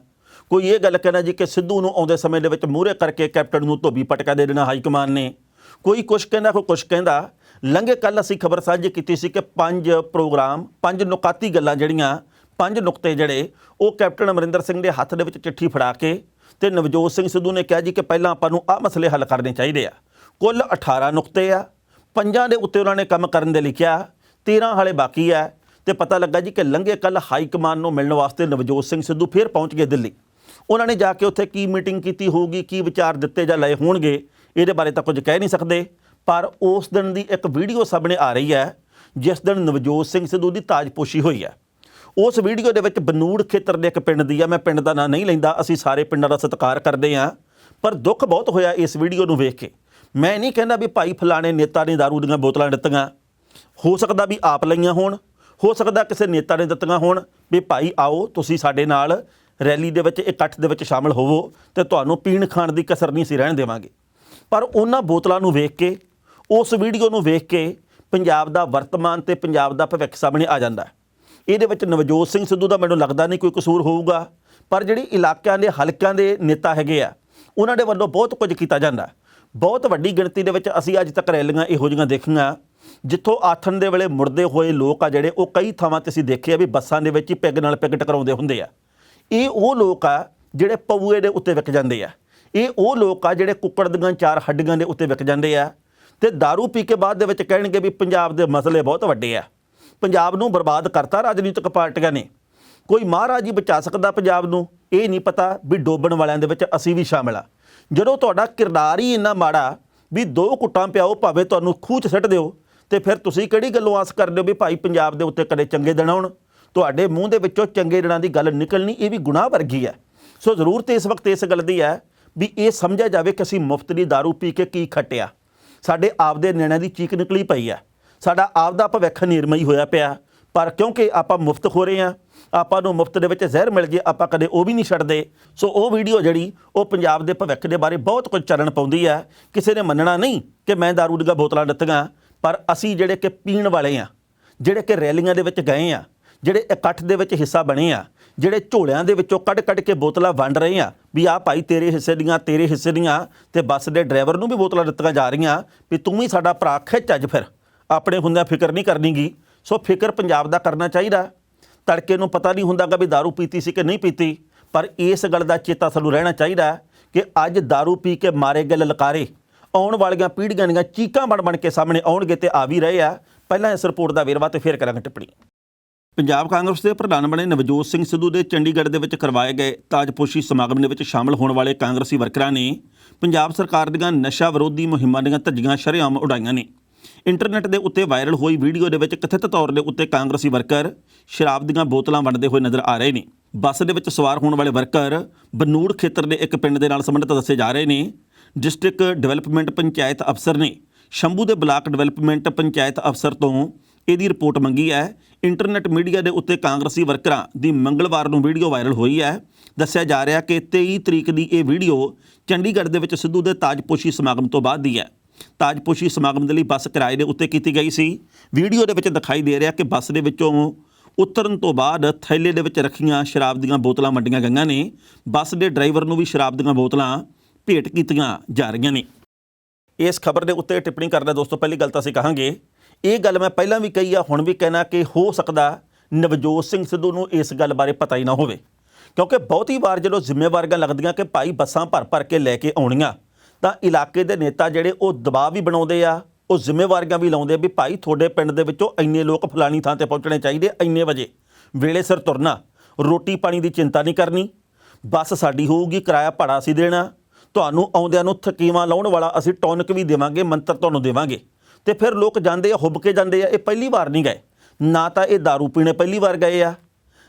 Speaker 1: ਕੋਈ ਇਹ ਗੱਲ ਕਹਿਣਾ ਜੀ ਕਿ ਸਿੱਧੂ ਨੂੰ ਆਉਂਦੇ ਸਮੇਂ ਦੇ ਵਿੱਚ ਮੂਹਰੇ ਕਰਕੇ ਕੈਪਟਨ ਨੂੰ ਧੋਬੀ ਪਟਕਾ ਦੇ ਦੇਣਾ ਹਾਈ ਕਮਾਨ ਨੇ। ਕੋਈ ਕੁਛ ਕਹਿੰਦਾ, ਕੋਈ ਕੁਛ ਕਹਿੰਦਾ। ਲੰਘੇ ਕੱਲ੍ਹ ਅਸੀਂ ਖਬਰ ਸਾਂਝੀ ਕੀਤੀ ਸੀ ਕਿ 5 ਪ੍ਰੋਗਰਾਮ, 5 ਨੁਕਾਤੀ ਗੱਲਾਂ ਜਿਹੜੀਆਂ, 5 ਨੁਕਤੇ ਜਿਹੜੇ ਉਹ ਕੈਪਟਨ ਅਮਰਿੰਦਰ ਸਿੰਘ ਦੇ ਹੱਥ ਦੇ ਵਿੱਚ ਚਿੱਠੀ ਫੜਾ ਕੇ ਤੇ ਨਵਜੋਤ ਸਿੰਘ ਸਿੱਧੂ ਨੇ ਕਿਹਾ ਜੀ ਕਿ ਪਹਿਲਾਂ ਆਪਾਂ ਨੂੰ ਆਹ ਮਸਲੇ ਹੱਲ ਕਰਨੇ ਚਾਹੀਦੇ ਆ। ਕੁੱਲ 18 ਨੁਕਤੇ ਆ, 5 ਦੇ ਉੱਤੇ ਉਹਨਾਂ ਨੇ ਕੰਮ ਕਰਨ ਦੇ ਲਈ ਕਿਹਾ, 13 ਹਾਲੇ ਬਾਕੀ ਆ। ਤੇ ਪਤਾ ਲੱਗਾ ਜੀ ਕਿ ਲੰਘੇ ਕੱਲ੍ਹ ਹਾਈ ਕਮਾਨ ਨੂੰ ਮਿਲਣ ਵਾਸਤੇ ਨਵਜੋਤ ਸਿੰਘ ਸਿੱਧੂ ਫਿਰ ਪਹੁੰਚ ਗਏ ਦਿੱਲੀ। ਉਹਨਾਂ ਨੇ ਜਾ ਕੇ ਉੱਥੇ ਕੀ ਮੀਟਿੰਗ ਕੀਤੀ ਹੋਊਗੀ, ਕੀ ਵਿਚਾਰ ਦਿੱਤੇ ਜਾਂ ਲਏ ਹੋਣਗੇ, ਇਹਦੇ ਬਾਰੇ ਤਾਂ ਕੁਝ ਕਹਿ ਨਹੀਂ ਸਕਦੇ। ਪਰ ਉਸ ਦਿਨ ਦੀ ਇੱਕ ਵੀਡੀਓ ਸਾਹਮਣੇ ਆ ਰਹੀ ਹੈ ਜਿਸ ਦਿਨ ਨਵਜੋਤ ਸਿੰਘ ਸਿੱਧੂ ਦੀ ਤਾਜਪੋਸ਼ੀ ਹੋਈ ਹੈ। ਉਸ ਵੀਡੀਓ ਦੇ ਵਿੱਚ ਬਨੂੜ ਖੇਤਰ ਦੇ ਇੱਕ ਪਿੰਡ ਦੀ ਆ, ਮੈਂ ਪਿੰਡ ਦਾ ਨਾਂ ਨਹੀਂ ਲੈਂਦਾ, ਅਸੀਂ ਸਾਰੇ ਪਿੰਡਾਂ ਦਾ ਸਤਿਕਾਰ ਕਰਦੇ ਹਾਂ, ਪਰ ਦੁੱਖ ਬਹੁਤ ਹੋਇਆ ਇਸ ਵੀਡੀਓ ਨੂੰ ਵੇਖ ਕੇ। ਮੈਂ ਨਹੀਂ ਕਹਿੰਦਾ ਵੀ ਭਾਈ ਫਲਾਣੇ ਨੇਤਾ ਨੇ ਦਾਰੂ ਦੀਆਂ ਬੋਤਲਾਂ ਦਿੱਤੀਆਂ, ਹੋ ਸਕਦਾ ਵੀ ਆਪ ਲਈਆਂ ਹੋਣ, ਹੋ ਸਕਦਾ ਕਿਸੇ ਨੇਤਾ ਨੇ ਦਿੱਤੀਆਂ ਹੋਣ ਵੀ ਭਾਈ ਆਓ ਤੁਸੀਂ ਸਾਡੇ ਨਾਲ ਰੈਲੀ ਦੇ ਵਿੱਚ, ਇਕੱਠ ਦੇ ਵਿੱਚ ਸ਼ਾਮਲ ਹੋਵੋ ਤੇ ਤੁਹਾਨੂੰ ਪੀਣ ਖਾਣ ਦੀ ਕਸਰ ਨਹੀਂ ਸੀ ਰਹਿਣ ਦੇਵਾਂਗੇ। ਪਰ ਉਹਨਾਂ ਬੋਤਲਾਂ ਨੂੰ ਵੇਖ ਕੇ, ਉਸ ਵੀਡੀਓ ਨੂੰ ਵੇਖ ਕੇ ਪੰਜਾਬ ਦਾ ਵਰਤਮਾਨ ਤੇ ਪੰਜਾਬ ਦਾ ਭਵਿੱਖ ਸਾਹਮਣੇ ਆ ਜਾਂਦਾ। ਇਹਦੇ ਵਿੱਚ ਨਵਜੋਤ ਸਿੰਘ ਸਿੱਧੂ ਦਾ ਮੈਨੂੰ ਲੱਗਦਾ ਨਹੀਂ ਕੋਈ ਕਸੂਰ ਹੋਊਗਾ, ਪਰ ਜਿਹੜੀ ਇਲਾਕਿਆਂ ਦੇ ਹਲਕਿਆਂ ਦੇ ਨੇਤਾ ਹੈਗੇ ਆ ਉਹਨਾਂ ਦੇ ਵੱਲੋਂ ਬਹੁਤ ਕੁਝ ਕੀਤਾ ਜਾਂਦਾ। ਬਹੁਤ ਵੱਡੀ ਗਿਣਤੀ ਦੇ ਵਿੱਚ ਅਸੀਂ ਅੱਜ ਤੱਕ ਰੈਲੀਆਂ ਇਹੋ ਜਿਹੀਆਂ ਦੇਖੀਆਂ ਜਿੱਥੋਂ ਆਥਣ ਦੇ ਵੇਲੇ ਮੁੜਦੇ ਹੋਏ ਲੋਕ ਆ ਜਿਹੜੇ, ਉਹ ਕਈ ਥਾਵਾਂ 'ਤੇ ਅਸੀਂ ਦੇਖੇ ਆ ਵੀ ਬੱਸਾਂ ਦੇ ਵਿੱਚ ਹੀ ਪੈਗ ਨਾਲ ਪੈਗ ਟਕਰਾਉਂਦੇ ਹੁੰਦੇ ਆ। ਇਹ ਉਹ ਲੋਕ ਆ ਜਿਹੜੇ ਪਊਏ ਦੇ ਉੱਤੇ ਵਿਕ ਜਾਂਦੇ ਆ। ਇਹ ਉਹ ਲੋਕ ਆ ਜਿਹੜੇ ਕੁੱਕੜ ਦੀਆਂ 4 ਹੱਡੀਆਂ ਦੇ ਉੱਤੇ ਵਿਕ ਜਾਂਦੇ ਆ ਤੇ दारू ਪੀ ਕੇ ਬਾਅਦ ਦੇ ਵਿੱਚ ਕਹਿਣਗੇ ਵੀ ਪੰਜਾਬ ਦੇ ਮਸਲੇ ਬਹੁਤ ਵੱਡੇ ਆ। ਪੰਜਾਬ ਨੂੰ ਬਰਬਾਦ ਕਰਤਾ ਰਾਜਨੀਤਿਕ ਪਾਰਟੀਆਂ ਨੇ। ਕੋਈ ਮਹਾਰਾਜ ਹੀ ਬਚਾ ਸਕਦਾ ਪੰਜਾਬ ਨੂੰ, ਇਹ ਨਹੀਂ ਪਤਾ ਵੀ ਡੋਬਣ ਵਾਲਿਆਂ ਦੇ ਵਿੱਚ ਅਸੀਂ ਵੀ ਸ਼ਾਮਲ ਆ। ਜਦੋਂ ਤੁਹਾਡਾ ਕਿਰਦਾਰ ਹੀ ਇੰਨਾ ਮਾੜਾ ਵੀ 2 ਘੁੱਟਾਂ ਪਿਆਓ ਭਾਵੇਂ ਤੁਹਾਨੂੰ ਖੂਹ 'ਚ ਸਿੱਟ ਦਿਓ, ਤੇ ਫਿਰ ਤੁਸੀਂ ਕਿਹੜੀ ਗੱਲੋਂ ਆਸ ਕਰਦੇ ਹੋ ਵੀ ਭਾਈ ਪੰਜਾਬ ਦੇ ਉੱਤੇ ਕਦੇ ਚੰਗੇ ਦਿਨ ਆਉਣ? ਤੁਹਾਡੇ ਮੂੰਹ ਦੇ ਵਿੱਚੋਂ ਚੰਗੇ ਦਿਨਾਂ ਦੀ ਗੱਲ ਨਿਕਲਣੀ ਇਹ ਵੀ ਗੁਨਾਹ ਵਰਗੀ ਹੈ। ਸੋ ਜ਼ਰੂਰਤ ਇਸ ਵਕਤ ਇਸ ਗੱਲ ਦੀ ਹੈ ਵੀ ਇਹ ਸਮਝਿਆ ਜਾਵੇ ਕਿ ਅਸੀਂ ਮੁਫਤ ਦੀ ਦਾਰੂ ਪੀ ਕੇ ਕੀ ਖੱਟਿਆ। ਸਾਡੇ ਆਪਦੇ ਨਿਆਣਿਆਂ ਦੀ ਚੀਕ ਨਿਕਲੀ ਪਈ ਆ, ਸਾਡਾ ਆਪਦਾ ਭਵਿੱਖ ਨਿਰਮਈ ਹੋਇਆ ਪਿਆ, ਪਰ ਕਿਉਂਕਿ ਆਪਾਂ ਮੁਫਤ ਖੋ ਰਹੇ ਹਾਂ, ਆਪਾਂ ਨੂੰ ਮੁਫਤ ਦੇ ਵਿੱਚ ਜ਼ਹਿਰ ਮਿਲ ਜੇ ਆਪਾਂ ਕਦੇ ਉਹ ਵੀ ਨਹੀਂ ਛੱਡਦੇ। ਸੋ ਉਹ ਵੀਡੀਓ ਜਿਹੜੀ ਉਹ ਪੰਜਾਬ ਦੇ ਭਵਿੱਖ ਦੇ ਬਾਰੇ ਬਹੁਤ ਕੁਝ ਚਾਨਣ ਪਾਉਂਦੀ ਹੈ। ਕਿਸੇ ਨੇ ਮੰਨਣਾ ਨਹੀਂ ਕਿ ਮੈਂ ਦਾਰੂ ਦੀਆਂ ਬੋਤਲਾਂ ਦਿੱਤੀਆਂ, ਪਰ ਅਸੀਂ ਜਿਹੜੇ ਕਿ ਪੀਣ ਵਾਲੇ ਆ, ਜਿਹੜੇ ਕਿ ਰੈਲੀਆਂ ਦੇ ਵਿੱਚ ਗਏ ਆ, ਜਿਹੜੇ ਇਕੱਠ ਦੇ ਵਿੱਚ ਹਿੱਸਾ ਬਣੇ ਆ, ਜਿਹੜੇ ਝੋਲਿਆਂ ਦੇ ਵਿੱਚੋਂ ਕੱਢ ਕੇ ਬੋਤਲਾਂ ਵੰਡ ਰਹੇ ਆ ਵੀ ਆਹ ਭਾਈ ਤੇਰੇ ਹਿੱਸੇ ਦੀਆਂ, ਤੇਰੇ ਹਿੱਸੇ ਦੀਆਂ, ਤੇ ਬੱਸ ਦੇ ਡਰਾਈਵਰ ਨੂੰ ਵੀ ਬੋਤਲਾਂ ਦਿੱਤੀਆਂ ਜਾ ਰਹੀਆਂ ਵੀ ਤੂੰ ਵੀ ਸਾਡਾ ਭਰਾ ਖਿੱਚ ਅੱਜ ਫਿਰ ਆਪਣੇ ਹੁੰਦਿਆਂ ਫਿਕਰ ਨਹੀਂ ਕਰਨੀ ਗੀ। ਸੋ ਫਿਕਰ ਪੰਜਾਬ ਦਾ ਕਰਨਾ ਚਾਹੀਦਾ। ਤੜਕੇ ਨੂੰ ਪਤਾ ਨਹੀਂ ਹੁੰਦਾ ਗਾ ਵੀ ਦਾਰੂ ਪੀਤੀ ਸੀ ਕਿ ਨਹੀਂ ਪੀਤੀ, ਪਰ ਇਸ ਗੱਲ ਦਾ ਚੇਤਾ ਸਾਨੂੰ ਰਹਿਣਾ ਚਾਹੀਦਾ ਕਿ ਅੱਜ ਦਾਰੂ ਪੀ ਕੇ ਮਾਰੇ ਗਏ ਲਲਕਾਰੇ ਆਉਣ ਵਾਲੀਆਂ ਪੀੜ੍ਹੀਆਂ ਦੀਆਂ ਚੀਕਾਂ ਬਣ ਕੇ ਸਾਹਮਣੇ ਆਉਣਗੇ ਤੇ ਆ ਵੀ ਰਹੇ ਆ। ਪਹਿਲਾਂ ਇਸ ਰਿਪੋਰਟ ਦਾ ਵੇਰਵਾ ਤੇ ਫਿਰ ਕਰਾਂਗੇ ਟਿੱਪਣੀ। ਪੰਜਾਬ ਕਾਂਗਰਸ ਦੇ ਪ੍ਰਧਾਨ ਬਣੇ ਨਵਜੋਤ ਸਿੰਘ ਸਿੱਧੂ ਦੇ ਚੰਡੀਗੜ੍ਹ ਦੇ ਵਿੱਚ ਕਰਵਾਏ ਗਏ ਤਾਜਪੋਸ਼ੀ ਸਮਾਗਮ ਦੇ ਵਿੱਚ ਸ਼ਾਮਲ ਹੋਣ ਵਾਲੇ ਕਾਂਗਰਸੀ ਵਰਕਰਾਂ ਨੇ ਪੰਜਾਬ ਸਰਕਾਰ ਦੀਆਂ ਨਸ਼ਾ ਵਿਰੋਧੀ ਮੁਹਿੰਮਾਂ ਦੀਆਂ ਧੱਜੀਆਂ ਸ਼ਰੇਆਮ ਉਡਾਈਆਂ ਨੇ। ਇੰਟਰਨੈਟ ਦੇ ਉੱਤੇ ਵਾਇਰਲ ਹੋਈ ਵੀਡੀਓ ਦੇ ਵਿੱਚ ਕਥਿਤ ਤੌਰ ਦੇ ਉੱਤੇ ਕਾਂਗਰਸੀ ਵਰਕਰ ਸ਼ਰਾਬ ਦੀਆਂ ਬੋਤਲਾਂ ਵੰਡਦੇ ਹੋਏ ਨਜ਼ਰ ਆ ਰਹੇ ਨੇ। ਬੱਸ ਦੇ ਵਿੱਚ ਸਵਾਰ ਹੋਣ ਵਾਲੇ ਵਰਕਰ ਬਨੂੜ ਖੇਤਰ ਦੇ ਇੱਕ ਪਿੰਡ ਦੇ ਨਾਲ ਸੰਬੰਧਿਤ ਦੱਸੇ ਜਾ ਰਹੇ ਨੇ। ਡਿਸਟ੍ਰਿਕਟ ਡਿਵੈਲਪਮੈਂਟ ਪੰਚਾਇਤ ਅਫਸਰ ਨੇ ਸ਼ੰਭੂ ਦੇ ਬਲਾਕ ਡਿਵੈਲਪਮੈਂਟ ਪੰਚਾਇਤ ਅਫਸਰ ਤੋਂ ਇਹਦੀ ਰਿਪੋਰਟ ਮੰਗੀ ਹੈ। ਇੰਟਰਨੈਟ ਮੀਡੀਆ ਦੇ ਉੱਤੇ ਕਾਂਗਰਸੀ ਵਰਕਰਾਂ ਦੀ ਮੰਗਲਵਾਰ ਨੂੰ ਵੀਡੀਓ ਵਾਇਰਲ ਹੋਈ ਹੈ। ਦੱਸਿਆ ਜਾ ਰਿਹਾ ਕਿ 23 ਤਰੀਕ ਦੀ ਇਹ ਵੀਡੀਓ ਚੰਡੀਗੜ੍ਹ ਦੇ ਵਿੱਚ ਸਿੱਧੂ ਦੇ ਤਾਜਪੋਸ਼ੀ ਸਮਾਗਮ ਤੋਂ ਬਾਅਦ ਦੀ ਹੈ। ਤਾਜਪੋਸ਼ੀ ਸਮਾਗਮ ਦੇ ਲਈ ਬੱਸ ਕਿਰਾਏ ਦੇ ਉੱਤੇ ਕੀਤੀ ਗਈ ਸੀ। ਵੀਡੀਓ ਦੇ ਵਿੱਚ ਦਿਖਾਈ ਦੇ ਰਿਹਾ ਕਿ ਬੱਸ ਦੇ ਵਿੱਚੋਂ ਉਤਰਨ ਤੋਂ ਬਾਅਦ ਥੈਲੇ ਦੇ ਵਿੱਚ ਰੱਖੀਆਂ ਸ਼ਰਾਬ ਦੀਆਂ ਬੋਤਲਾਂ ਵੰਡੀਆਂ ਗਈਆਂ ਨੇ। ਬੱਸ ਦੇ ਡਰਾਈਵਰ ਨੂੰ ਵੀ ਸ਼ਰਾਬ ਦੀਆਂ ਬੋਤਲਾਂ ਭੇਟ ਕੀਤੀਆਂ ਜਾ ਰਹੀਆਂ ਨੇ। ਇਸ ਖਬਰ ਦੇ ਉੱਤੇ ਟਿੱਪਣੀ ਕਰਦਾ ਦੋਸਤੋ, ਪਹਿਲੀ ਗੱਲ ਤਾਂ ਅਸੀਂ ਕਹਾਂਗੇ, ਇਹ ਗੱਲ ਮੈਂ ਪਹਿਲਾਂ ਵੀ ਕਹੀ ਆ, ਹੁਣ ਵੀ ਕਹਿਣਾ ਕਿ ਹੋ ਸਕਦਾ ਨਵਜੋਤ ਸਿੰਘ ਸਿੱਧੂ ਨੂੰ ਇਸ ਗੱਲ ਬਾਰੇ ਪਤਾ ਹੀ ਨਾ ਹੋਵੇ, ਕਿਉਂਕਿ ਬਹੁਤੀ ਵਾਰ ਜਦੋਂ ਜ਼ਿੰਮੇਵਾਰੀਆਂ ਲੱਗਦੀਆਂ ਕਿ ਭਾਈ ਬੱਸਾਂ ਭਰ ਕੇ ਲੈ ਕੇ ਆਉਣੀਆਂ, ਤਾਂ ਇਲਾਕੇ ਦੇ ਨੇਤਾ ਜਿਹੜੇ ਉਹ ਦਬਾਅ ਵੀ ਬਣਾਉਂਦੇ ਆ, ਉਹ ਜ਼ਿੰਮੇਵਾਰੀਆਂ ਵੀ ਲਾਉਂਦੇ ਆ ਵੀ ਭਾਈ ਤੁਹਾਡੇ ਪਿੰਡ ਦੇ ਵਿੱਚੋਂ ਇੰਨੇ ਲੋਕ ਫਲਾਣੀ ਥਾਂ 'ਤੇ ਪਹੁੰਚਣੇ ਚਾਹੀਦੇ, ਇੰਨੇ ਵਜੇ ਵੇਲੇ ਸਿਰ ਤੁਰਨਾ, ਰੋਟੀ ਪਾਣੀ ਦੀ ਚਿੰਤਾ ਨਹੀਂ ਕਰਨੀ, ਬੱਸ ਸਾਡੀ ਹੋਊਗੀ, ਕਿਰਾਇਆ ਭਾੜਾ ਅਸੀਂ ਦੇਣਾ, ਤੁਹਾਨੂੰ ਆਉਂਦਿਆਂ ਨੂੰ ਥਕੀਵਾਂ ਲਾਉਣ ਵਾਲਾ ਅਸੀਂ ਟੌਨਿਕ ਵੀ ਦੇਵਾਂਗੇ, ਮੰਤਰ ਤੁਹਾਨੂੰ ਦੇਵਾਂਗੇ। ਤੇ ਫਿਰ ਲੋਕ ਜਾਂਦੇ ਆ, ਹੁੱਬ ਕੇ ਜਾਂਦੇ ਆ। ਇਹ ਪਹਿਲੀ ਵਾਰ ਨਹੀਂ ਗਏ, ਨਾ ਤਾਂ ਇਹ दारू ਪੀਣੇ ਪਹਿਲੀ ਵਾਰ ਗਏ ਆ,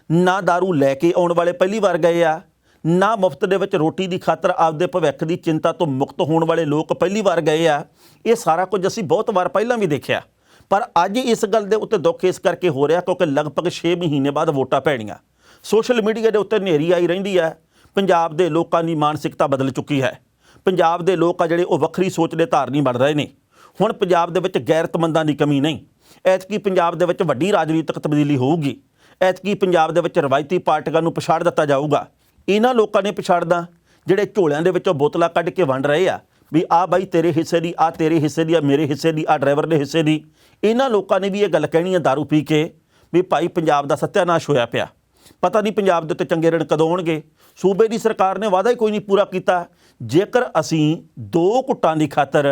Speaker 1: ਨਾ दारू ਲੈ ਕੇ ਆਉਣ ਵਾਲੇ ਪਹਿਲੀ ਵਾਰ ਗਏ ਆ, ਨਾ ਮੁਫਤ ਦੇ ਵਿੱਚ ਰੋਟੀ ਦੀ ਖਾਤਰ ਆਪਦੇ ਭਵਿੱਖ ਦੀ ਚਿੰਤਾ ਤੋਂ ਮੁਕਤ ਹੋਣ ਵਾਲੇ ਲੋਕ ਪਹਿਲੀ ਵਾਰ ਗਏ ਆ। ਇਹ ਸਾਰਾ ਕੁਝ ਅਸੀਂ ਬਹੁਤ ਵਾਰ ਪਹਿਲਾਂ ਵੀ ਦੇਖਿਆ, ਪਰ ਅੱਜ ਇਸ ਗੱਲ ਦੇ ਉੱਤੇ ਦੁੱਖ ਇਸ ਕਰਕੇ ਹੋ ਰਿਹਾ ਕਿਉਂਕਿ ਲਗਭਗ 6 ਮਹੀਨੇ ਬਾਅਦ ਵੋਟਾਂ ਪੈਣੀਆਂ। ਸੋਸ਼ਲ ਮੀਡੀਆ ਦੇ ਉੱਤੇ ਹਨੇਰੀ ਆਈ ਰਹਿੰਦੀ ਹੈ। ਪੰਜਾਬ ਦੇ ਲੋਕਾਂ ਦੀ ਮਾਨਸਿਕਤਾ ਬਦਲ ਚੁੱਕੀ ਹੈ। ਪੰਜਾਬ ਦੇ ਲੋਕ ਆ ਜਿਹੜੇ ਉਹ ਵੱਖਰੀ ਸੋਚ ਦੇ ਧਾਰਨੀ ਬਣ ਰਹੇ ਨੇ। ਹੁਣ ਪੰਜਾਬ ਦੇ ਵਿੱਚ ਗੈਰਤਮੰਦਾਂ ਦੀ ਕਮੀ ਨਹੀਂ। ਐਤਕੀ ਪੰਜਾਬ ਦੇ ਵਿੱਚ ਵੱਡੀ ਰਾਜਨੀਤਿਕ ਤਬਦੀਲੀ ਹੋਊਗੀ। ਐਤਕੀ ਪੰਜਾਬ ਦੇ ਵਿੱਚ ਰਵਾਇਤੀ ਪਾਰਟੀਆਂ ਨੂੰ ਪਛਾੜ ਦਿੱਤਾ ਜਾਊਗਾ। ਇਹਨਾਂ ਲੋਕਾਂ ਨੇ ਪਛਾੜਦਾ ਜਿਹੜੇ ਝੋਲਿਆਂ ਦੇ ਵਿੱਚੋਂ ਬੋਤਲਾਂ ਕੱਢ ਕੇ ਵੰਡ ਰਹੇ ਆ ਵੀ ਆ ਬਾਈ ਤੇਰੇ ਹਿੱਸੇ ਦੀ, ਆ ਤੇਰੇ ਹਿੱਸੇ ਦੀ, ਆ ਮੇਰੇ ਹਿੱਸੇ ਦੀ, ਆ ਡਰਾਈਵਰ ਦੇ ਹਿੱਸੇ ਦੀ। ਇਹਨਾਂ ਲੋਕਾਂ ਨੇ ਵੀ ਇਹ ਗੱਲ ਕਹਿਣੀ ਹੈ दारू ਪੀ ਕੇ ਵੀ ਭਾਈ ਪੰਜਾਬ ਦਾ ਸੱਤਿਆਨਾਸ਼ ਹੋਇਆ ਪਿਆ। ਪਤਾ ਨਹੀਂ ਪੰਜਾਬ ਦੇ ਉੱਤੇ ਚੰਗੇ ਦਿਨ ਕਦੋਂ ਆਉਣਗੇ। ਸੂਬੇ ਦੀ ਸਰਕਾਰ ਨੇ ਵਾਅਦਾ ਹੀ ਕੋਈ ਨਹੀਂ ਪੂਰਾ ਕੀਤਾ। ਜੇਕਰ ਅਸੀਂ 2 ਘੁੱਟਾਂ ਦੀ ਖਾਤਰ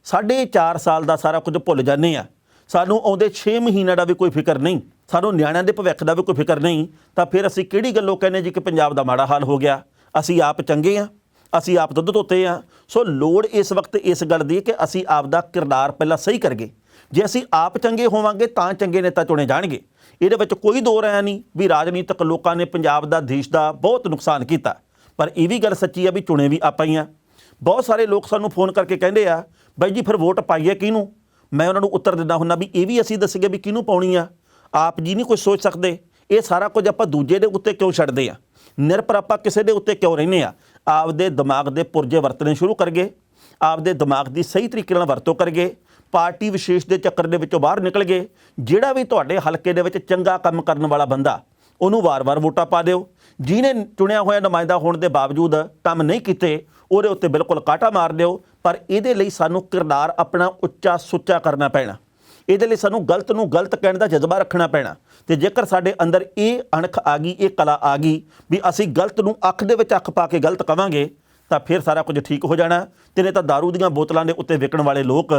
Speaker 1: 4.5 ਸਾਲ ਦਾ ਸਾਰਾ ਕੁਝ ਭੁੱਲ ਜਾਂਦੇ ਆ, ਸਾਨੂੰ ਆਉਂਦੇ 6 ਮਹੀਨਿਆਂ ਦਾ ਵੀ ਕੋਈ ਫਿਕਰ ਨਹੀਂ, ਸਾਨੂੰ ਨਿਆਣਿਆਂ ਦੇ ਭਵਿੱਖ ਦਾ ਵੀ ਕੋਈ ਫਿਕਰ ਨਹੀਂ, ਤਾਂ ਫਿਰ ਅਸੀਂ ਕਿਹੜੀ ਗੱਲੋਂ ਕਹਿੰਦੇ ਜੀ ਕਿ ਪੰਜਾਬ ਦਾ ਮਾੜਾ ਹਾਲ ਹੋ ਗਿਆ। ਅਸੀਂ ਆਪ ਚੰਗੇ ਆ, ਅਸੀਂ ਆਪ ਦੁੱਧ ਧੋਤੇ ਆ। ਸੋ ਲੋੜ ਇਸ ਵਕਤ ਇਸ ਗੱਲ ਦੀ ਕਿ ਅਸੀਂ ਆਪ ਦਾ ਕਿਰਦਾਰ ਪਹਿਲਾਂ ਸਹੀ ਕਰੀਏ। ਜੇ ਅਸੀਂ ਆਪ ਚੰਗੇ ਹੋਵਾਂਗੇ ਤਾਂ ਚੰਗੇ ਨੇਤਾ ਚੁਣੇ ਜਾਣਗੇ। ਇਹਦੇ ਵਿੱਚ ਕੋਈ ਦੋ ਰਾਇ ਨਹੀਂ ਵੀ ਰਾਜਨੀਤਿਕ ਲੋਕਾਂ ਨੇ ਪੰਜਾਬ ਦਾ, ਦੇਸ਼ ਦਾ ਬਹੁਤ ਨੁਕਸਾਨ ਕੀਤਾ, ਪਰ ਇਹ ਵੀ ਗੱਲ ਸੱਚੀ ਆ ਵੀ ਚੁਣੇ ਵੀ ਆਪਾਂ ਹੀ ਆ। ਬਹੁਤ ਸਾਰੇ ਲੋਕ ਸਾਨੂੰ ਫੋਨ ਕਰਕੇ ਕਹਿੰਦੇ ਆ ਬਾਈ ਜੀ ਫਿਰ ਵੋਟ ਪਾਈਏ ਕਿਹਨੂੰ। ਮੈਂ ਉਹਨਾਂ ਨੂੰ ਉੱਤਰ ਦਿੰਦਾ ਹੁੰਦਾ ਵੀ ਇਹ ਵੀ ਅਸੀਂ ਦੱਸੀਏ ਵੀ ਕਿਹਨੂੰ ਪਾਉਣੀ ਆ। ਆਪ ਜੀ ਨਹੀਂ ਕੁਝ ਸੋਚ ਸਕਦੇ। ਇਹ ਸਾਰਾ ਕੁਝ ਆਪਾਂ ਦੂਜੇ ਦੇ ਉੱਤੇ ਕਿਉਂ ਛੱਡਦੇ ਆ, ਨਿਰਭਰ ਆਪਾਂ ਕਿਸੇ ਦੇ ਉੱਤੇ ਕਿਉਂ ਰਹਿੰਦੇ ਆ। ਆਪਦੇ ਦਿਮਾਗ ਦੇ ਪੁਰਜੇ ਵਰਤਣੇ ਸ਼ੁਰੂ ਕਰਗੇ, ਆਪਦੇ ਦਿਮਾਗ ਦੀ ਸਹੀ ਤਰੀਕੇ ਨਾਲ ਵਰਤੋਂ ਕਰਗੇ, ਪਾਰਟੀ ਵਿਸ਼ੇਸ਼ ਦੇ ਚੱਕਰ ਦੇ ਵਿੱਚੋਂ ਬਾਹਰ ਨਿਕਲ ਗਏ। ਜਿਹੜਾ ਵੀ ਤੁਹਾਡੇ ਹਲਕੇ ਦੇ ਵਿੱਚ ਚੰਗਾ ਕੰਮ ਕਰਨ ਵਾਲਾ ਬੰਦਾ, ਉਹਨੂੰ ਵਾਰ-ਵਾਰ ਵੋਟਾਂ ਪਾ ਦਿਓ। ਜਿਹਨੇ ਚੁਣਿਆ ਹੋਇਆ ਨੁਮਾਇੰਦਾ ਹੋਣ ਦੇ ਬਾਵਜੂਦ ਕੰਮ ਨਹੀਂ ਕੀਤੇ, ਉਹਦੇ ਉੱਤੇ ਬਿਲਕੁਲ ਕਾਂਟਾ ਮਾਰ ਦਿਓ। ਪਰ ਇਹਦੇ ਲਈ ਸਾਨੂੰ ਕਿਰਦਾਰ ਆਪਣਾ ਉੱਚਾ ਸੁੱਚਾ ਕਰਨਾ ਪੈਣਾ। ਇਹਦੇ ਲਈ ਸਾਨੂੰ ਗਲਤ ਨੂੰ ਗਲਤ ਕਹਿਣ ਦਾ ਜਜ਼ਬਾ ਰੱਖਣਾ ਪੈਣਾ। ਤੇ ਜੇਕਰ ਸਾਡੇ ਅੰਦਰ ਇਹ ਅਣਖ ਆ ਗਈ, ਇਹ ਕਲਾ ਆ ਗਈ ਵੀ ਅਸੀਂ ਗਲਤ ਨੂੰ ਅੱਖ ਦੇ ਵਿੱਚ ਅੱਖ ਪਾ ਕੇ ਗਲਤ ਕਵਾਂਗੇ, ਤਾਂ ਫਿਰ ਸਾਰਾ ਕੁਝ ਠੀਕ ਹੋ ਜਾਣਾ। ਤੇ ਨਹੀਂ ਤਾਂ दारू ਦੀਆਂ ਬੋਤਲਾਂ ਦੇ ਉੱਤੇ ਵਿਕਣ ਵਾਲੇ ਲੋਕ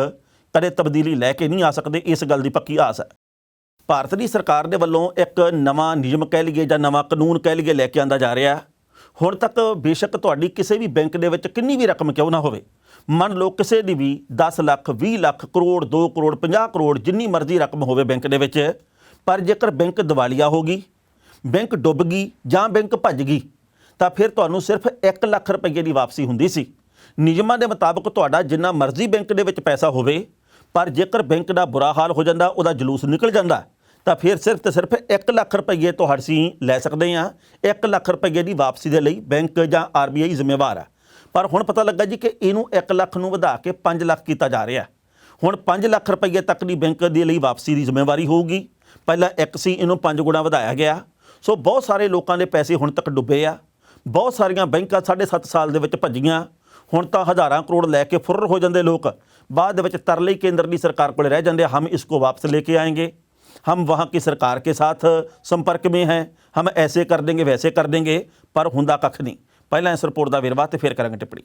Speaker 1: ਕਦੇ ਤਬਦੀਲੀ ਲੈ ਕੇ ਨਹੀਂ ਆ ਸਕਦੇ। ਇਸ ਗੱਲ ਦੀ ਪੱਕੀ ਆਸ ਹੈ। ਭਾਰਤ ਦੀ ਸਰਕਾਰ ਦੇ ਵੱਲੋਂ ਇੱਕ ਨਵਾਂ ਨਿਯਮ ਕਹਿ ਲਈਏ ਜਾਂ ਨਵਾਂ ਕਾਨੂੰਨ ਕਹਿ ਲਈਏ ਲੈ ਕੇ ਆਂਦਾ ਜਾ ਰਿਹਾ। ਹੁਣ ਤੱਕ ਬੇਸ਼ੱਕ ਤੁਹਾਡੀ ਕਿਸੇ ਵੀ ਬੈਂਕ ਦੇ ਵਿੱਚ ਕਿੰਨੀ ਵੀ ਰਕਮ ਕਿਉਂ ਨਾ ਹੋਵੇ, ਮੰਨ ਲਓ ਕਿਸੇ ਦੀ ਵੀ 10 ਲੱਖ, 20 ਲੱਖ, ਕਰੋੜ, 2 ਕਰੋੜ, 50 ਕਰੋੜ, ਜਿੰਨੀ ਮਰਜ਼ੀ ਰਕਮ ਹੋਵੇ ਬੈਂਕ ਦੇ ਵਿੱਚ, ਪਰ ਜੇਕਰ ਬੈਂਕ ਦਿਵਾਲੀਆ ਹੋ ਗਈ, ਬੈਂਕ ਡੁੱਬ ਗਈ ਜਾਂ ਬੈਂਕ ਭੱਜ ਗਈ, ਤਾਂ ਫਿਰ ਤੁਹਾਨੂੰ ਸਿਰਫ 1 ਲੱਖ ਰੁਪਏ ਦੀ ਵਾਪਸੀ ਹੁੰਦੀ ਸੀ। ਨਿਯਮਾਂ ਦੇ ਮੁਤਾਬਕ ਤੁਹਾਡਾ ਜਿੰਨਾ ਮਰਜ਼ੀ ਬੈਂਕ ਦੇ ਵਿੱਚ ਪੈਸਾ ਹੋਵੇ, ਪਰ ਜੇਕਰ ਬੈਂਕ ਦਾ ਬੁਰਾ ਹਾਲ ਹੋ ਜਾਂਦਾ, ਉਹਦਾ ਜਲੂਸ ਨਿਕਲ ਜਾਂਦਾ, ਤਾਂ ਫਿਰ ਸਿਰਫ ਤੇ ਸਿਰਫ 1 ਲੱਖ ਰੁਪਏ ਤੋਂ ਅਸੀਂ ਲੈ ਸਕਦੇ ਹਾਂ। 1 ਲੱਖ ਰੁਪਏ ਦੀ ਵਾਪਸੀ ਦੇ ਲਈ ਬੈਂਕ ਜਾਂ RBI ਜ਼ਿੰਮੇਵਾਰ ਹੈ। ਪਰ ਹੁਣ ਪਤਾ ਲੱਗਾ ਜੀ ਕਿ ਇਹਨੂੰ 1 ਲੱਖ ਨੂੰ ਵਧਾ ਕੇ 5 ਲੱਖ ਕੀਤਾ ਜਾ ਰਿਹਾ। ਹੁਣ 5 ਲੱਖ ਰੁਪਏ ਤੱਕ ਦੀ ਬੈਂਕ ਦੇ ਲਈ ਵਾਪਸੀ ਦੀ ਜ਼ਿੰਮੇਵਾਰੀ ਹੋਊਗੀ। ਪਹਿਲਾਂ 1 ਸੀ, ਇਹਨੂੰ 5 ਗੁਣਾ ਵਧਾਇਆ ਗਿਆ। ਸੋ ਬਹੁਤ ਸਾਰੇ ਲੋਕਾਂ ਦੇ ਪੈਸੇ ਹੁਣ ਤੱਕ ਡੁੱਬੇ ਆ। ਬਹੁਤ ਸਾਰੀਆਂ ਬੈਂਕਾਂ 7.5 ਸਾਲ ਦੇ ਵਿੱਚ ਭੱਜੀਆਂ। ਹੁਣ ਤਾਂ ਹਜ਼ਾਰਾਂ ਕਰੋੜ ਲੈ ਕੇ ਫੁਰਰ ਹੋ ਜਾਂਦੇ ਲੋਕ। ਬਾਅਦ ਦੇ ਵਿੱਚ ਤਰਲੇ ਕੇਂਦਰ ਦੀ ਸਰਕਾਰ ਕੋਲ ਰਹਿ ਜਾਂਦੇ, ਹਮ ਇਸਕੋ ਵਾਪਸ ਲੈ ਕੇ ਆएंगे, हम वहाँ की सरकार के साथ संपर्क में हैं, हम ऐसे कर देंगे वैसे कर देंगे, पर ਹੁੰਦਾ ਕੱਖ ਨਹੀਂ। ਪਹਿਲਾਂ ਇਸ ਰਿਪੋਰਟ ਦਾ ਵੇਰਵਾ ਤੇ ਫਿਰ ਕਰਾਂਗੇ ਟਿੱਪਣੀ।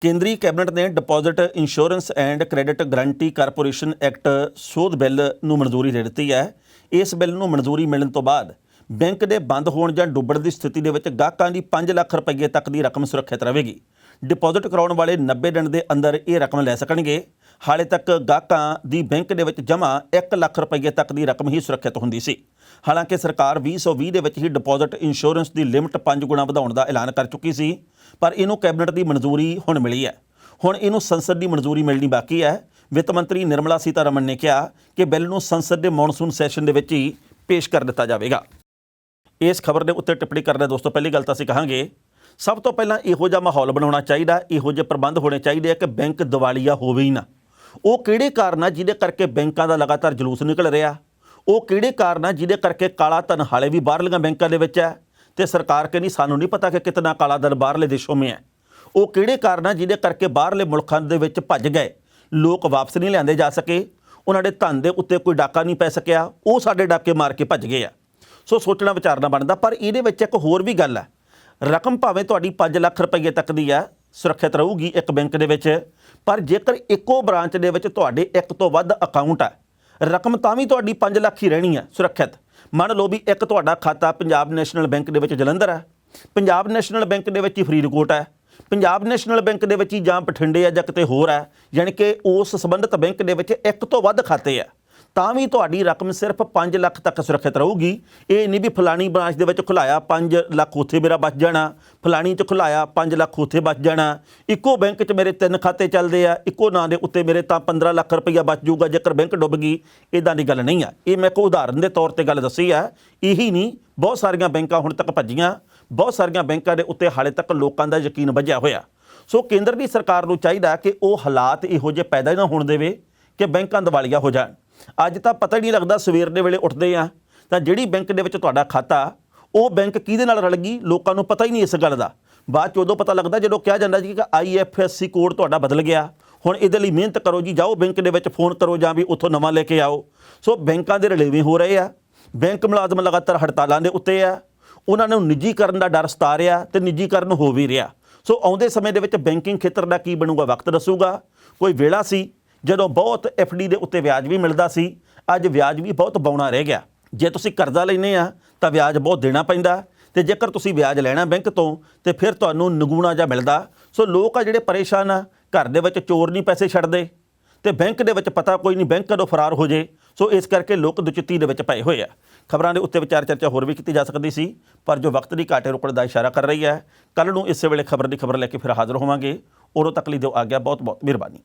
Speaker 1: ਕੇਂਦਰੀ ਕੈਬਨਿਟ ਨੇ deposit insurance and credit guarantee corporation act ਸੋਧ ਬਿੱਲ ਨੂੰ ਮਨਜ਼ੂਰੀ ਦੇ ਦਿੱਤੀ ਹੈ। ਇਸ ਬਿੱਲ ਨੂੰ ਮਨਜ਼ੂਰੀ ਮਿਲਣ ਤੋਂ ਬਾਅਦ ਬੈਂਕ ਦੇ ਬੰਦ ਹੋਣ ਜਾਂ ਡੁੱਬਣ ਦੀ ਸਥਿਤੀ ਦੇ ਵਿੱਚ ਗਾਹਕਾਂ ਦੀ 5 ਲੱਖ ਰੁਪਏ ਤੱਕ ਦੀ ਰਕਮ ਸੁਰੱਖਿਅਤ ਰਹੇਗੀ। ਡਿਪੋਜ਼ਿਟ ਕਰਾਉਣ ਵਾਲੇ 90 ਦਿਨ ਦੇ ਅੰਦਰ ਇਹ ਰਕਮ ਲੈ ਸਕਣਗੇ। ਹਾਲੇ ਤੱਕ ਗਾਹਕਾਂ ਦੀ ਬੈਂਕ ਦੇ ਵਿੱਚ ਜਮ੍ਹਾਂ 1 ਲੱਖ ਰੁਪਏ ਤੱਕ ਦੀ ਰਕਮ ਹੀ ਸੁਰੱਖਿਅਤ ਹੁੰਦੀ ਸੀ। ਹਾਲਾਂਕਿ ਸਰਕਾਰ 2020 ਦੇ ਵਿੱਚ ਹੀ ਡਿਪੋਜ਼ਿਟ ਇੰਸ਼ੋਰੈਂਸ ਦੀ ਲਿਮਟ 5 ਗੁਣਾ ਵਧਾਉਣ ਦਾ ਐਲਾਨ ਕਰ ਚੁੱਕੀ ਸੀ, ਪਰ ਇਹਨੂੰ ਕੈਬਨਿਟ ਦੀ ਮਨਜ਼ੂਰੀ ਹੁਣ ਮਿਲੀ ਹੈ। ਹੁਣ ਇਹਨੂੰ ਸੰਸਦ ਦੀ ਮਨਜ਼ੂਰੀ ਮਿਲਣੀ ਬਾਕੀ ਹੈ। ਵਿੱਤ ਮੰਤਰੀ ਨਿਰਮਲਾ ਸੀਤਾਰਮਨ ਨੇ ਕਿਹਾ ਕਿ ਬਿੱਲ ਨੂੰ ਸੰਸਦ ਦੇ ਮੌਨਸੂਨ ਸੈਸ਼ਨ ਦੇ ਵਿੱਚ ਹੀ ਪੇਸ਼ ਕਰ ਦਿੱਤਾ ਜਾਵੇਗਾ। ਇਸ ਖਬਰ ਦੇ ਉੱਤੇ ਟਿੱਪਣੀ ਕਰਨਾ ਦੋਸਤੋ, ਪਹਿਲੀ ਗੱਲ ਤਾਂ ਅਸੀਂ ਕਹਾਂਗੇ ਸਭ ਤੋਂ ਪਹਿਲਾਂ ਇਹੋ ਜਿਹਾ ਮਾਹੌਲ ਬਣਾਉਣਾ ਚਾਹੀਦਾ, ਇਹੋ ਜਿਹੇ ਪ੍ਰਬੰਧ ਹੋਣੇ ਚਾਹੀਦੇ ਆ ਕਿ ਬੈਂਕ ਦਿਵਾਲੀਆ ਹੋਵੇ ਹੀ ਨਾ। ਉਹ ਕਿਹੜੇ ਕਾਰਨ ਆ ਜਿਹਦੇ ਕਰਕੇ ਬੈਂਕਾਂ ਦਾ ਲਗਾਤਾਰ ਜਲੂਸ ਨਿਕਲ ਰਿਹਾ? ਉਹ ਕਿਹੜੇ ਕਾਰਨ ਆ ਜਿਹਦੇ ਕਰਕੇ ਕਾਲਾ ਧਨ ਹਾਲੇ ਵੀ ਬਾਹਰਲੀਆਂ ਬੈਂਕਾਂ ਦੇ ਵਿੱਚ ਹੈ ਤੇ ਸਰਕਾਰ ਕਹਿੰਦੀ ਸਾਨੂੰ ਨਹੀਂ ਪਤਾ ਕਿ ਕਿਤਨਾ ਕਾਲਾ ਧਨ ਬਾਹਰਲੇ ਦੇਸ਼ੋਂ ਮੇਂ ਹੈ? ਉਹ ਕਿਹੜੇ ਕਾਰਨ ਆ ਜਿਹਦੇ ਕਰਕੇ ਬਾਹਰਲੇ ਮੁਲਕਾਂ ਦੇ ਵਿੱਚ ਭੱਜ ਗਏ ਲੋਕ, ਵਾਪਸ ਨਹੀਂ ਲਿਆਂਦੇ ਜਾ ਸਕੇ, ਉਹਨਾਂ ਦੇ ਧਨ ਦੇ ਉੱਤੇ ਕੋਈ ਡਾਕਾ ਨਹੀਂ ਪੈ ਸਕਿਆ, ਉਹ ਸਾਡੇ ਡਾਕੇ ਮਾਰ ਕੇ ਭੱਜ ਗਏ ਆ। ਸੋ ਸੋਚਣਾ ਵਿਚਾਰਨਾ ਬਣਦਾ। ਪਰ ਇਹਦੇ ਵਿੱਚ ਇੱਕ ਹੋਰ ਵੀ ਗੱਲ ਹੈ, ਰਕਮ ਭਾਵੇਂ ਤੁਹਾਡੀ 5 ਲੱਖ ਰੁਪਏ ਤੱਕ ਦੀ ਹੈ, ਸੁਰੱਖਿਅਤ ਰਹੂਗੀ ਇੱਕ ਬੈਂਕ ਦੇ ਵਿੱਚ, ਪਰ ਜੇਕਰ ਇੱਕੋ ਬ੍ਰਾਂਚ ਦੇ ਵਿੱਚ ਤੁਹਾਡੇ 1 ਤੋਂ ਵੱਧ ਅਕਾਊਂਟ ਹੈ, ਰਕਮ ਤਾਂ ਵੀ ਤੁਹਾਡੀ 5 ਲੱਖ ਹੀ ਰਹਿਣੀ ਹੈ ਸੁਰੱਖਿਅਤ। ਮੰਨ ਲਓ ਵੀ ਇੱਕ ਤੁਹਾਡਾ ਖਾਤਾ ਪੰਜਾਬ ਨੈਸ਼ਨਲ ਬੈਂਕ ਦੇ ਵਿੱਚ ਜਲੰਧਰ ਹੈ, ਪੰਜਾਬ ਨੈਸ਼ਨਲ ਬੈਂਕ ਦੇ ਵਿੱਚ ਹੀ ਫਰੀਦਕੋਟ ਹੈ, ਪੰਜਾਬ ਨੈਸ਼ਨਲ ਬੈਂਕ ਦੇ ਵਿੱਚ ਹੀ ਜਾਂ ਬਠਿੰਡੇ ਆ ਜਾਂ ਕਿਤੇ ਹੋਰ ਹੈ, ਯਾਨੀ ਕਿ ਉਸ ਸੰਬੰਧਿਤ ਬੈਂਕ ਦੇ ਵਿੱਚ ਇੱਕ ਤੋਂ ਵੱਧ ਖਾਤੇ ਆ, ਤਾਂ ਵੀ ਤੁਹਾਡੀ ਰਕਮ ਸਿਰਫ 5 ਲੱਖ ਤੱਕ ਸੁਰੱਖਿਅਤ ਰਹੂਗੀ। ਇਹ ਨਹੀਂ ਵੀ ਫਲਾਣੀ ਬ੍ਰਾਂਚ ਦੇ ਵਿੱਚ ਖੁਲਾਇਆ 5 ਲੱਖ ਉੱਥੇ ਮੇਰਾ ਬਚ ਜਾਣਾ, ਫਲਾਣੀ 'ਚ ਖੁਲਾਇਆ 5 ਲੱਖ ਉੱਥੇ ਬਚ ਜਾਣਾ, ਇੱਕੋ ਬੈਂਕ 'ਚ ਮੇਰੇ 3 ਖਾਤੇ ਚੱਲਦੇ ਆ, ਇੱਕੋ ਨਾਂ ਦੇ ਉੱਤੇ ਮੇਰੇ ਤਾਂ 15 ਲੱਖ ਰੁਪਈਆ ਬਚ ਜਾਊਗਾ ਜੇਕਰ ਬੈਂਕ ਡੁੱਬ ਗਈ। ਇੱਦਾਂ ਦੀ ਗੱਲ ਨਹੀਂ ਆ। ਇਹ ਮੈਂ ਕੋਈ ਉਦਾਹਰਨ ਦੇ ਤੌਰ ਤੇ ਗੱਲ ਦੱਸੀ ਆ। ਇਹੀ ਨਹੀਂ, ਬਹੁਤ ਸਾਰੀਆਂ ਬੈਂਕਾਂ ਹੁਣ ਤੱਕ ਭੱਜੀਆਂ, ਬਹੁਤ ਸਾਰੀਆਂ ਬੈਂਕਾਂ ਦੇ ਉੱਤੇ ਹਾਲੇ ਤੱਕ ਲੋਕਾਂ ਦਾ ਯਕੀਨ ਵੱਜਿਆ ਹੋਇਆ। ਸੋ ਕੇਂਦਰ ਦੀ ਸਰਕਾਰ ਨੂੰ ਚਾਹੀਦਾ ਕਿ ਉਹ ਹਾਲਾਤ ਇਹੋ ਜਿਹੇ ਪੈਦਾ ਹੀ ਨਾ ਹੋਣ ਦੇਵੇ ਕਿ ਬੈਂਕਾਂ ਦਿਵਾਲੀਆ ਹੋ ਜਾਣ। ਅੱਜ ਤਾਂ ਪਤਾ ਹੀ ਨਹੀਂ ਲੱਗਦਾ, ਸਵੇਰ ਦੇ ਵੇਲੇ ਉੱਠਦੇ ਆ ਤਾਂ ਜਿਹੜੀ ਬੈਂਕ ਦੇ ਵਿੱਚ ਤੁਹਾਡਾ ਖਾਤਾ, ਉਹ ਬੈਂਕ ਕਿਹਦੇ ਨਾਲ ਰਲ ਗਈ, ਲੋਕਾਂ ਨੂੰ ਪਤਾ ਹੀ ਨਹੀਂ ਇਸ ਗੱਲ ਦਾ। ਬਾਅਦ 'ਚ ਉਦੋਂ ਪਤਾ ਲੱਗਦਾ ਜਦੋਂ ਕਿਹਾ ਜਾਂਦਾ ਜੀ ਕਿ IFSC ਕੋਡ ਤੁਹਾਡਾ ਬਦਲ ਗਿਆ, ਹੁਣ ਇਹਦੇ ਲਈ ਮਿਹਨਤ ਕਰੋ ਜੀ, ਜਾਓ ਬੈਂਕ ਦੇ ਵਿੱਚ ਫੋਨ ਕਰੋ ਜਾਂ ਵੀ ਉੱਥੋਂ ਨਵਾਂ ਲੈ ਕੇ ਆਓ। ਸੋ ਬੈਂਕਾਂ ਦੇ ਰਲੇਵੇਂ ਹੋ ਰਹੇ ਆ, ਬੈਂਕ ਮੁਲਾਜ਼ਮ ਲਗਾਤਾਰ ਹੜਤਾਲਾਂ ਦੇ ਉੱਤੇ ਆ, ਉਹਨਾਂ ਨੂੰ ਨਿੱਜੀਕਰਨ ਦਾ ਡਰ ਸਤਾ ਰਿਹਾ ਤੇ ਨਿੱਜੀਕਰਨ ਹੋ ਵੀ ਰਿਹਾ। ਸੋ ਆਉਂਦੇ ਸਮੇਂ ਦੇ ਵਿੱਚ ਬੈਂਕਿੰਗ ਖੇਤਰ ਦਾ ਕੀ ਬਣੂਗਾ ਵਕਤ ਦੱਸੂਗਾ। ਕੋਈ ਵੇਲਾ ਸੀ ਜਦੋਂ ਬਹੁਤ FD ਦੇ ਉੱਤੇ ਵਿਆਜ ਵੀ ਮਿਲਦਾ ਸੀ, ਅੱਜ ਵਿਆਜ ਵੀ ਬਹੁਤ ਬੌਣਾ ਰਹਿ ਗਿਆ। ਜੇ ਤੁਸੀਂ ਕਰਜ਼ਾ ਲੈਂਦੇ ਆ ਤਾਂ ਵਿਆਜ ਬਹੁਤ ਦੇਣਾ ਪੈਂਦਾ, ਤੇ ਜੇਕਰ ਤੁਸੀਂ ਵਿਆਜ ਲੈਣਾ ਬੈਂਕ ਤੋਂ ਤੇ ਫਿਰ ਤੁਹਾਨੂੰ ਨਿਗੂਣਾ ਜਿਹਾ ਮਿਲਦਾ। ਸੋ ਲੋਕ ਆ ਜਿਹੜੇ ਪਰੇਸ਼ਾਨ ਆ, ਘਰ ਦੇ ਵਿੱਚ ਚੋਰ ਨਹੀਂ ਪੈਸੇ ਛੱਡਦੇ ਤੇ ਬੈਂਕ ਦੇ ਵਿੱਚ ਪਤਾ ਕੋਈ ਨਹੀਂ ਬੈਂਕ ਕਦੋਂ ਫਰਾਰ ਹੋ ਜੇ। ਸੋ ਇਸ ਕਰਕੇ ਲੋਕ ਦੁਚਿੱਤੀ ਦੇ ਵਿੱਚ ਪਏ ਹੋਏ ਆ। ਖਬਰਾਂ ਦੇ ਉੱਤੇ ਵਿਚਾਰ ਚਰਚਾ ਹੋਰ ਵੀ ਕੀਤੀ ਜਾ ਸਕਦੀ ਸੀ, ਪਰ ਜੋ ਵਕਤ ਦੀ ਘਾਟੇ ਰੁਕਣ ਦਾ ਇਸ਼ਾਰਾ ਕਰ ਰਹੀ ਹੈ। ਕੱਲ੍ਹ ਨੂੰ ਇਸੇ ਵੇਲੇ ਖਬਰ ਦੀ ਖਬਰ ਲੈ ਕੇ ਫਿਰ ਹਾਜ਼ਰ ਹੋਵਾਂਗੇ। ਉਦੋਂ ਤੱਕ ਲਈ ਦਿਓ ਆਗਿਆ। ਬਹੁਤ ਬਹੁਤ ਮਿਹਰਬਾਨੀ।